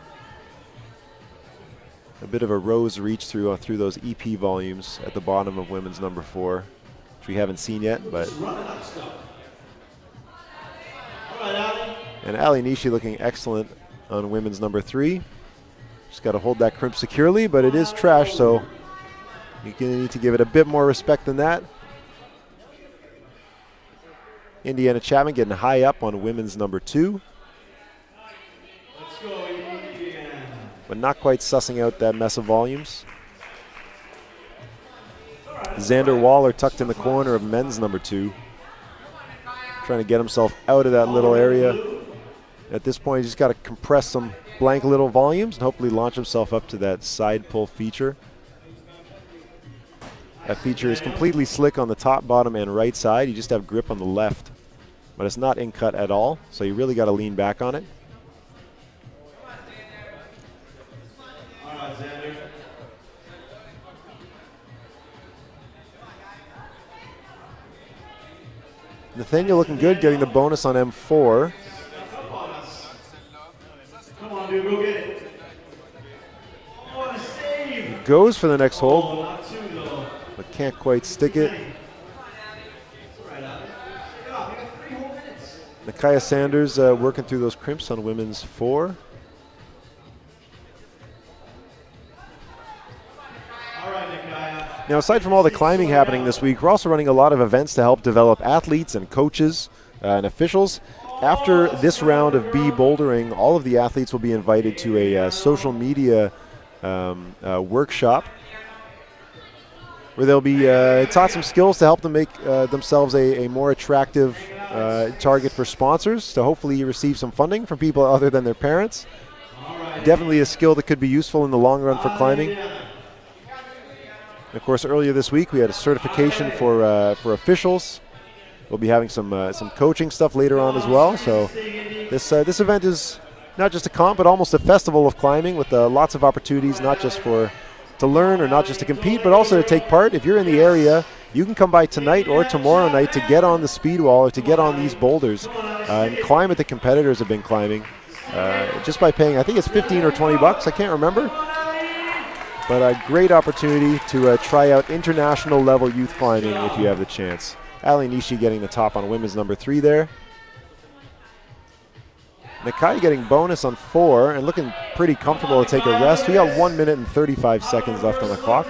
rose reach through those EP volumes at the bottom of women's number 4, which we haven't seen yet. But and Ali Nishi looking excellent on women's number 3. Just got to hold that crimp securely, but it is trash, so you're going to need to give it a bit more respect than that. Indiana Chapman getting high up on women's number 2. Let's go, Indiana. but not quite sussing out that mess of volumes. Xander Waller tucked in the corner of men's number 2. Trying to get himself out of that little area. At this point, he's just got to compress some blank little volumes and hopefully launch himself up to that side pull feature. That feature is completely slick on the top, bottom, and right side. You just have grip on the left, but it's not in cut at all, so you really got to lean back on it. All right, Xander. Nathaniel looking good, getting the bonus on M4. Come on, dude, go get it. Oh, what a save. Goes for the next hold, Oh, not two, though. but can't quite stick it. It's all right, Alex. Get off. You got 3 whole minutes. Nakaya Sanders working through those crimps on women's 4. All right, Nakaya. Now, aside from all the climbing happening this week, we're also running a lot of events to help develop athletes and coaches and officials. After this round of B bouldering, all of the athletes will be invited to a social media workshop where they'll be taught some skills to help them make themselves a more attractive target for sponsors, to hopefully receive some funding from people other than their parents. Definitely a skill that could be useful in the long run for climbing. And of course, earlier this week we had a certification for officials. We'll be having some coaching stuff later on as well. So this event is not just a comp, but almost a festival of climbing with lots of opportunities, not just to learn or not just to compete, but also to take part. If you're in the area, you can come by tonight or tomorrow night to get on the speed wall or to get on these boulders and climb what the competitors have been climbing just by paying, I think it's 15 or 20 bucks, I can't remember. But a great opportunity to try out international level youth climbing if you have the chance. Ali Nishi getting the top on women's number 3 there. Nakai getting bonus on 4 and looking pretty comfortable to take a rest. We got 1 minute and 35 seconds left on the clock.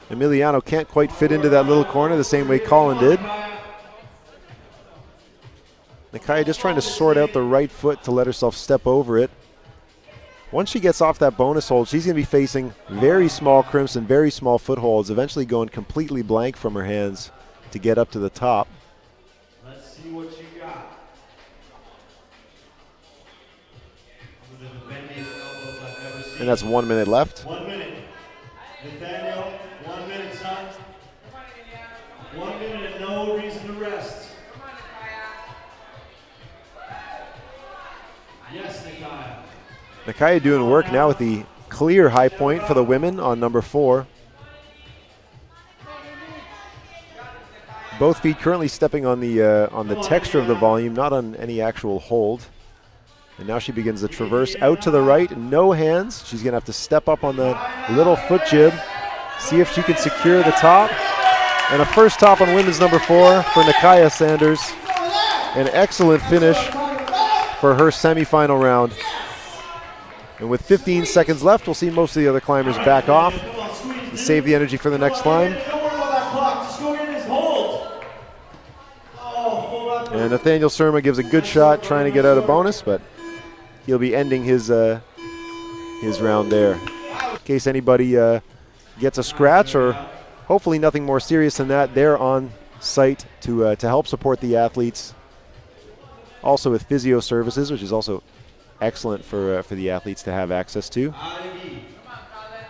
Emiliano can't quite fit into that little corner the same way Colin did. Nakai just trying to sort out the right foot to let herself step over it. Once she gets off that bonus hold, she's going to be facing very small crimps and very small footholds, eventually going completely blank from her hands to get up to the top. Let's see what you got. And that's 1 minute left. 1 minute. Nathaniel, 1 minute, son. 1 minute and no reason to rest. Yes, Nakai. Nakaya doing work now with the clear high point for the women on number 4. Both feet currently stepping on the texture of the volume, not on any actual hold. And now she begins the traverse out to the right, no hands. She's gonna have to step up on the little foot jib, see if she can secure the top. And a first top on women's number 4 for Nakaya Sanders. An excellent finish for her semifinal round. And with 15 seconds left, we'll see most of the other climbers back off and save the energy for the next climb. And Nathaniel Surma gives a good shot trying to get out a bonus, but he'll be ending his round there. In case anybody gets a scratch, or hopefully nothing more serious than that, they're on site to help support the athletes. Also with physio services, which is also excellent for the athletes to have access to.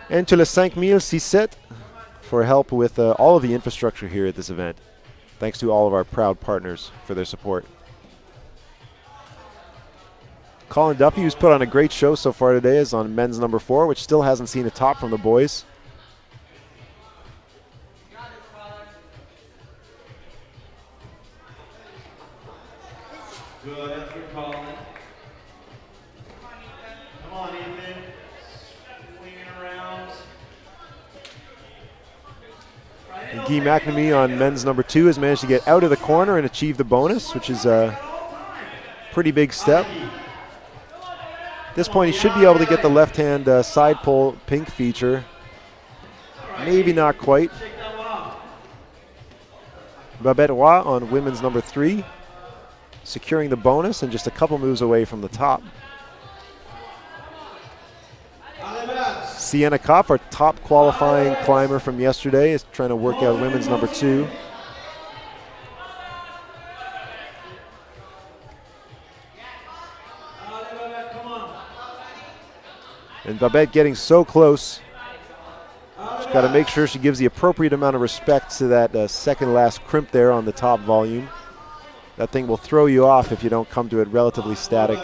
And to Le 5067 for help with all of the infrastructure here at this event. Thanks to all of our proud partners for their support. Colin Duffy, who's put on a great show so far today, is on men's number 4, which still hasn't seen a top from the boys. Good effort, Colin. Come on, Ethan. Swinging around. And Guy McNamee on men's number 2 has managed to get out of the corner and achieve the bonus, which is a pretty big step. At this point, he should be able to get the left-hand side pull pink feature. Maybe not quite. Babette Roy on women's number 3, securing the bonus and just a couple moves away from the top. Sienna Kopp, our top qualifying climber from yesterday, is trying to work out women's number 2. And Babette getting so close. She's got to make sure she gives the appropriate amount of respect to that second last crimp there on the top volume. That thing will throw you off if you don't come to it relatively static.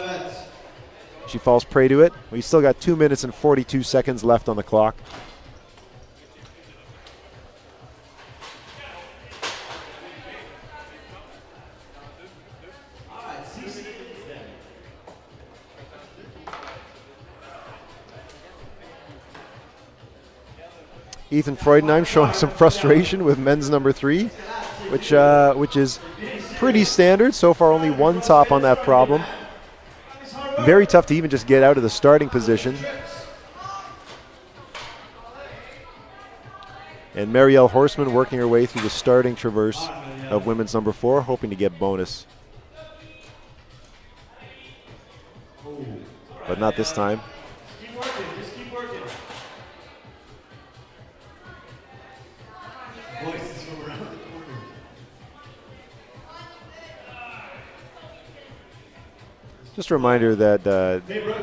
She falls prey to it. We still got 2 minutes and 42 seconds left on the clock. Ethan Freudenheim showing some frustration with men's number 3, which is pretty standard. So far only one top on that problem. Very tough to even just get out of the starting position. And Marielle Horseman working her way through the starting traverse of women's number 4, hoping to get bonus. But not this time. Just a reminder that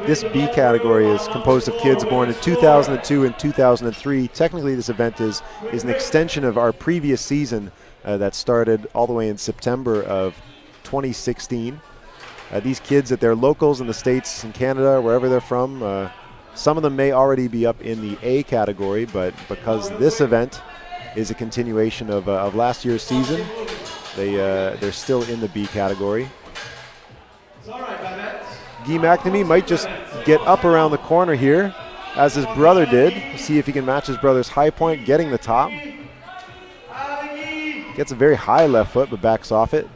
this B category is composed of kids born in 2002 and 2003. Technically, this event is an extension of our previous season that started all the way in September of 2016. These kids, that they're locals in the States and Canada, wherever they're from, some of them may already be up in the A category, but because this event is a continuation of last year's season, they're still in the B category. Guy McNamee might just get up around the corner here, as his brother did. See if he can match his brother's high point, getting the top. Gets a very high left foot, but backs off it.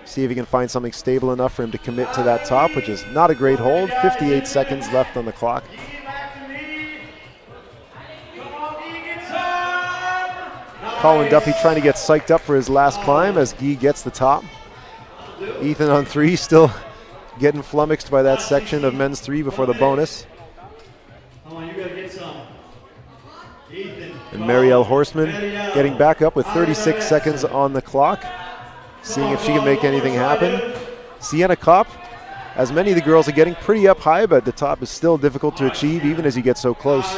See if he can find something stable enough for him to commit to that top, which is not a great hold. 58 seconds left on the clock. Colin Duffy trying to get psyched up for his last climb as Guy gets the top. Ethan on 3, still getting flummoxed by that section of men's 3 before the bonus. And Marielle Horseman getting back up with 36 seconds on the clock, seeing if she can make anything happen. Sienna Kopp, as many of the girls are getting pretty up high, but the top is still difficult to achieve even as you get so close.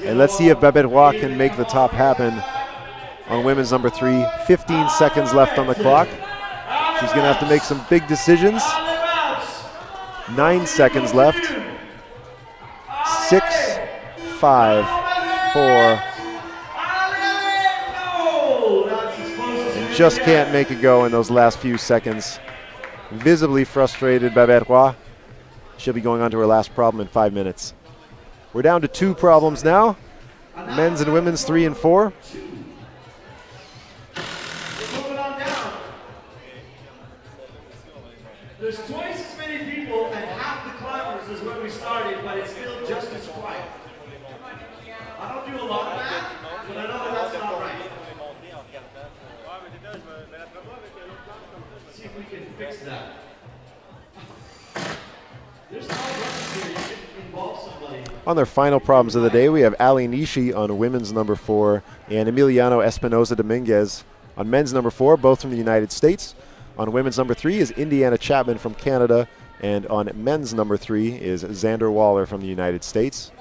And let's see if Babette Roy can make the top happen on women's number 3. 15 seconds left on the clock. She's going to have to make some big decisions. 9 seconds left. 6, 5, 4. And just can't make it go in those last few seconds. Visibly frustrated Babette Roy. She'll be going on to her last problem in 5 minutes. We're down to 2 problems now. Men's and women's 3 and 4. There's twice as many people and half the climbers as when we started, but it's still just as quiet. I don't do a lot of that, but I know that that's not right. Let's see if we can fix that. There's no rush here. You can involve somebody. On their final problems of the day, we have Ali Nishi on women's number 4 and Emiliano Espinoza Dominguez on men's number 4, both from the United States. On women's number 3 is Indiana Chapman from Canada, and on men's number 3 is Xander Waller from the United States.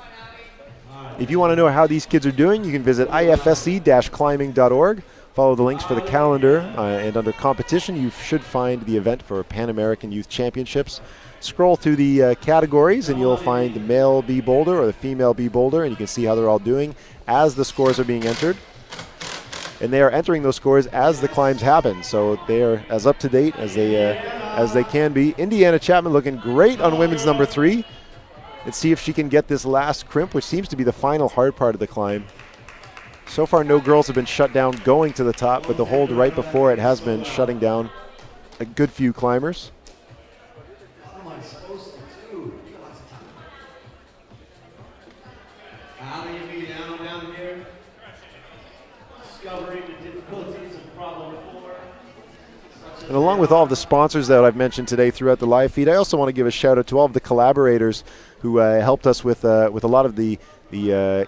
If you want to know how these kids are doing, you can visit ifsc-climbing.org. Follow the links for the calendar, and under competition, you should find the event for Pan American Youth Championships. Scroll through the categories, and you'll find the male B boulder or the female B boulder, and you can see how they're all doing as the scores are being entered. And they are entering those scores as the climbs happen, so they are as up to date as they can be. Indiana Chapman looking great on women's number 3. Let's see if she can get this last crimp, which seems to be the final hard part of the climb. So far, no girls have been shut down going to the top, but the hold right before it has been shutting down a good few climbers. How am I supposed to do? Ali And along with all of the sponsors that I've mentioned today throughout the live feed, I also want to give a shout out to all of the collaborators who helped us with a lot of the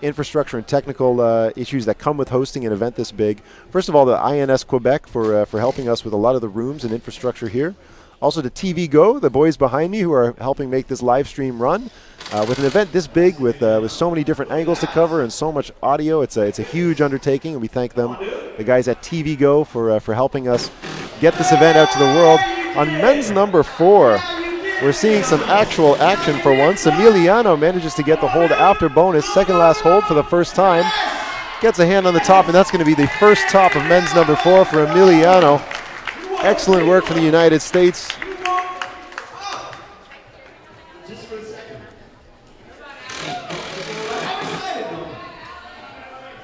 infrastructure and technical issues that come with hosting an event this big. First of all, the INS Quebec for helping us with a lot of the rooms and infrastructure here. Also to TV Go, the boys behind me who are helping make this live stream run. With an event this big, with so many different angles to cover and so much audio, it's a huge undertaking, and we thank them, the guys at TV Go, for helping us get this event out to the world. On men's number 4, we're seeing some actual action for once. Emiliano manages to get the hold after bonus, second last hold for the first time. Gets a hand on the top, and that's going to be the first top of men's number 4 for Emiliano. Excellent work from the United States.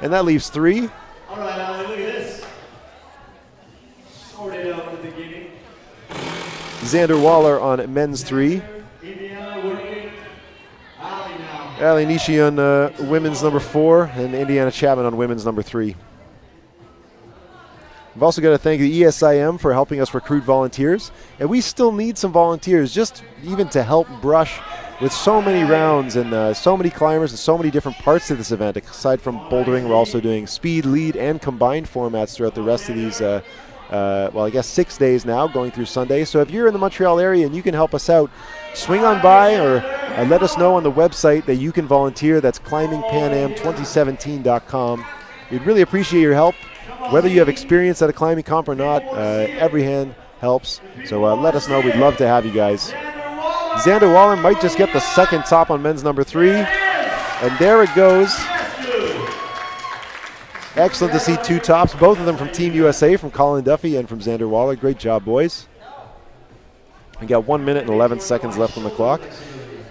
And that leaves 3. All right, Ali, look at this. Sorted out at the beginning. Xander Waller on men's 3. Indiana working. Ali now. Ali Nishi on women's number 4, and Indiana Chapman on women's number 3. We've also got to thank the ESIM for helping us recruit volunteers, and we still need some volunteers just even to help brush with so many rounds and so many climbers and so many different parts to this event. Aside from bouldering, we're also doing speed, lead, and combined formats throughout the rest of these, well, I guess 6 days now, going through Sunday. So if you're in the Montreal area and you can help us out, swing on by or let us know on the website that you can volunteer. That's climbingpanam17.com. We'd really appreciate your help. Whether you have experience at a climbing comp or not, every hand helps. So let us know. We'd love to have you guys. Xander Waller might just get the second top on men's number 3. And there it goes. Excellent to see 2 tops, both of them from Team USA, from Colin Duffy and from Xander Waller. Great job, boys. We got 1 minute and 11 seconds left on the clock.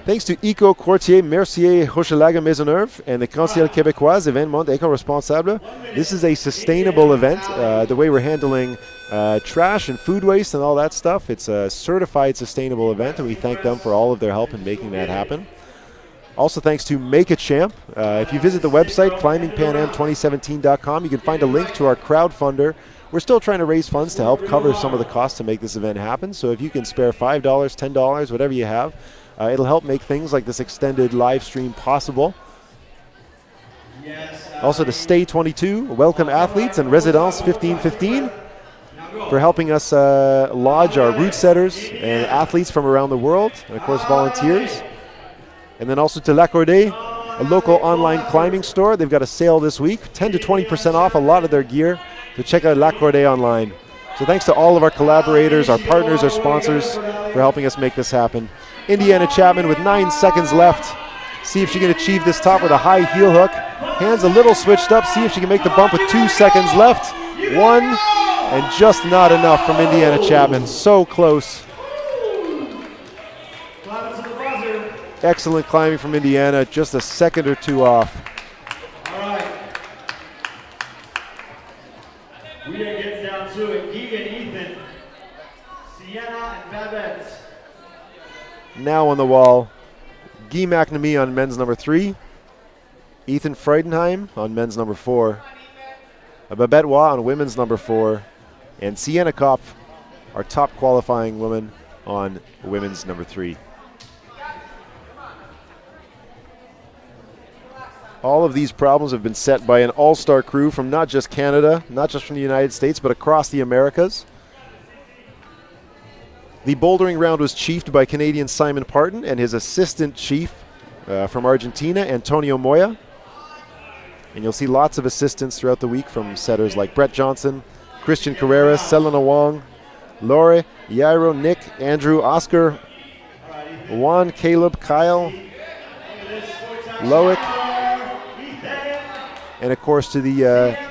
Thanks to Eco Courtier Mercier Hochelaga Maisonneuve and the Conseil Québécois Événement Éco-Responsable. This is a sustainable event. The way we're handling trash and food waste and all that stuff, it's a certified sustainable event, and we thank them for all of their help in making that happen. Also thanks to Make a Champ. If you visit the website, climbingpanam2017.com, you can find a link to our crowdfunder. We're still trying to raise funds to help cover some of the costs to make this event happen. So if you can spare $5, $10, whatever you have, it'll help make things like this extended live stream possible. Also to Stay 22, Welcome Athletes, and Residence 1515 for helping us lodge our route setters and athletes from around the world, and of course volunteers. And then also to L'Accordé, a local online climbing store. They've got a sale this week, 10 to 20% off a lot of their gear. So check out L'Accordé online. So thanks to all of our collaborators, our partners, our sponsors for helping us make this happen. Indiana Chapman with 9 seconds left. See if she can achieve this top with a high heel hook. Hands a little switched up. See if she can make the bump with 2 seconds left. 1, and just not enough from Indiana Chapman. So close. Excellent climbing from Indiana. Just a second or 2 off. All right. We are getting down to it. Keegan, Ethan, Sienna, and Babette. Now on the wall, Guy McNamee on men's number 3, Ethan Freudenheim on men's number 4, Babette Waugh on women's number 4, and Sienna Kopf, our top qualifying woman, on women's number 3. All of these problems have been set by an all-star crew from not just Canada, not just from the United States, but across the Americas. The bouldering round was chiefed by Canadian Simon Parton and his assistant chief from Argentina, Antonio Moya. And you'll see lots of assistants throughout the week from setters like Brett Johnson, Christian Carreras, Selena Wong, Lore, Yairo, Nick, Andrew, Oscar, Juan, Caleb, Kyle, Loic, and of course to the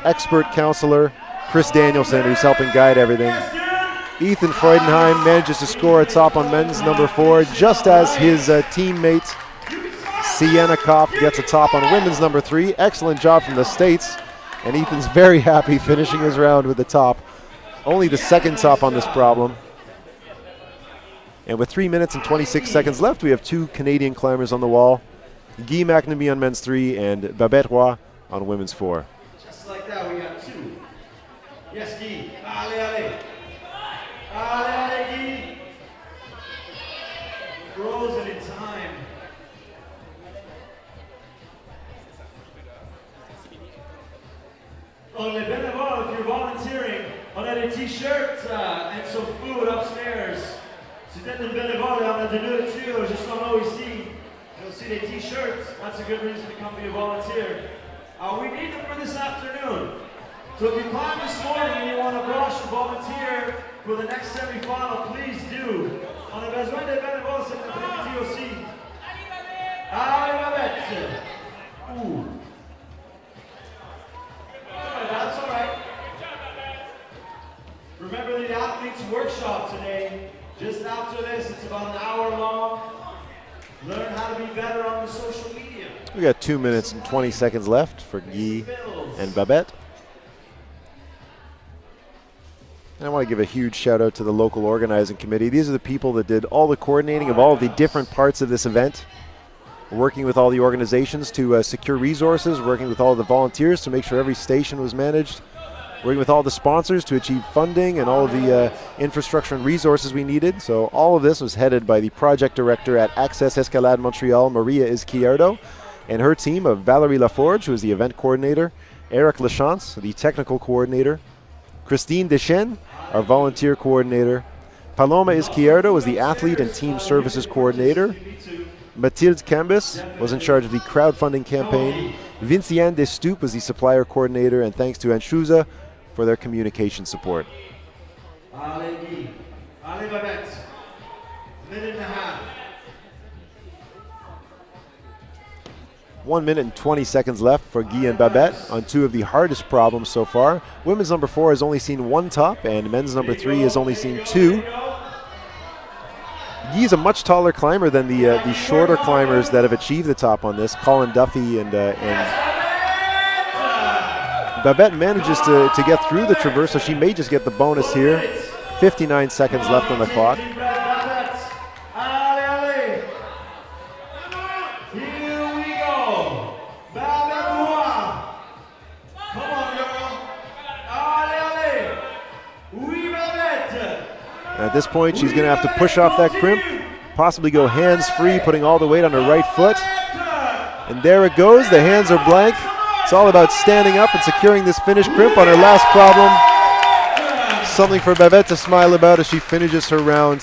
expert counselor, Chris Danielson, who's helping guide everything. Ethan Freudenheim manages to score a top on men's number 4, just as his teammate Sienna Kopf gets a top on women's number 3. Excellent job from the States, and Ethan's very happy finishing his round with the top. Only the second top on this problem. And with 3 minutes and 26 seconds left, we have 2 Canadian climbers on the wall. Guy McNamee on men's 3 and Babette Waugh on women's 4. Just like that, we got 2. Yes, Guy. Allez, allez. On les bénévoles, if you're volunteering, on a des t-shirts and some food upstairs. Si t'es un bénévole, on a de nourriture juste en haut ici. You'll see the t-shirts. That's a good reason to come be a volunteer. We need them for this afternoon. So if you climb this morning and you want to brush and volunteer for the next semi-final, please do. On a besoin de bénévoles cet après-midi aussi. Allez, Babette. Ooh. That's all right. Remember the athletes workshop today. Just after this, it's about an hour long. Learn how to be better on the social media. We got 2 minutes and 20 seconds left for Guy and Babette. And I want to give a huge shout out to the local organizing committee. These are the people that did all the coordinating of all of the different parts of this event. Working with all the organizations to secure resources, working with all the volunteers to make sure every station was managed, working with all the sponsors to achieve funding and all of the infrastructure and resources we needed. So all of this was headed by the project director at Accès Escalade Montreal, Maria Izquierdo, and her team of Valerie Laforge, who is the event coordinator, Eric Lachance, the technical coordinator, Christine Deschênes, our volunteer coordinator, Paloma Izquierdo is the athlete and team services coordinator, Mathilde Cambis was in charge of the crowdfunding campaign, Vinciane Destup was the supplier coordinator, and thanks to Anshuza for their communication support. Allez, Guy. Allez, Babette. Minute and a half. 1 minute and 20 seconds left for Guy and Babette on two of the hardest problems so far. Women's number 4 has only seen one top, and men's number 3 has only seen 2. Guy is a much taller climber than the shorter climbers that have achieved the top on this, Colin Duffy and Babette manages to get through the traverse, so she may just get the bonus here. 59 seconds left on the clock. At this point, she's going to have to push off that crimp, possibly go hands-free, putting all the weight on her right foot. And there it goes. The hands are blank. It's all about standing up and securing this finish crimp on her last problem. Something for Babette to smile about as she finishes her round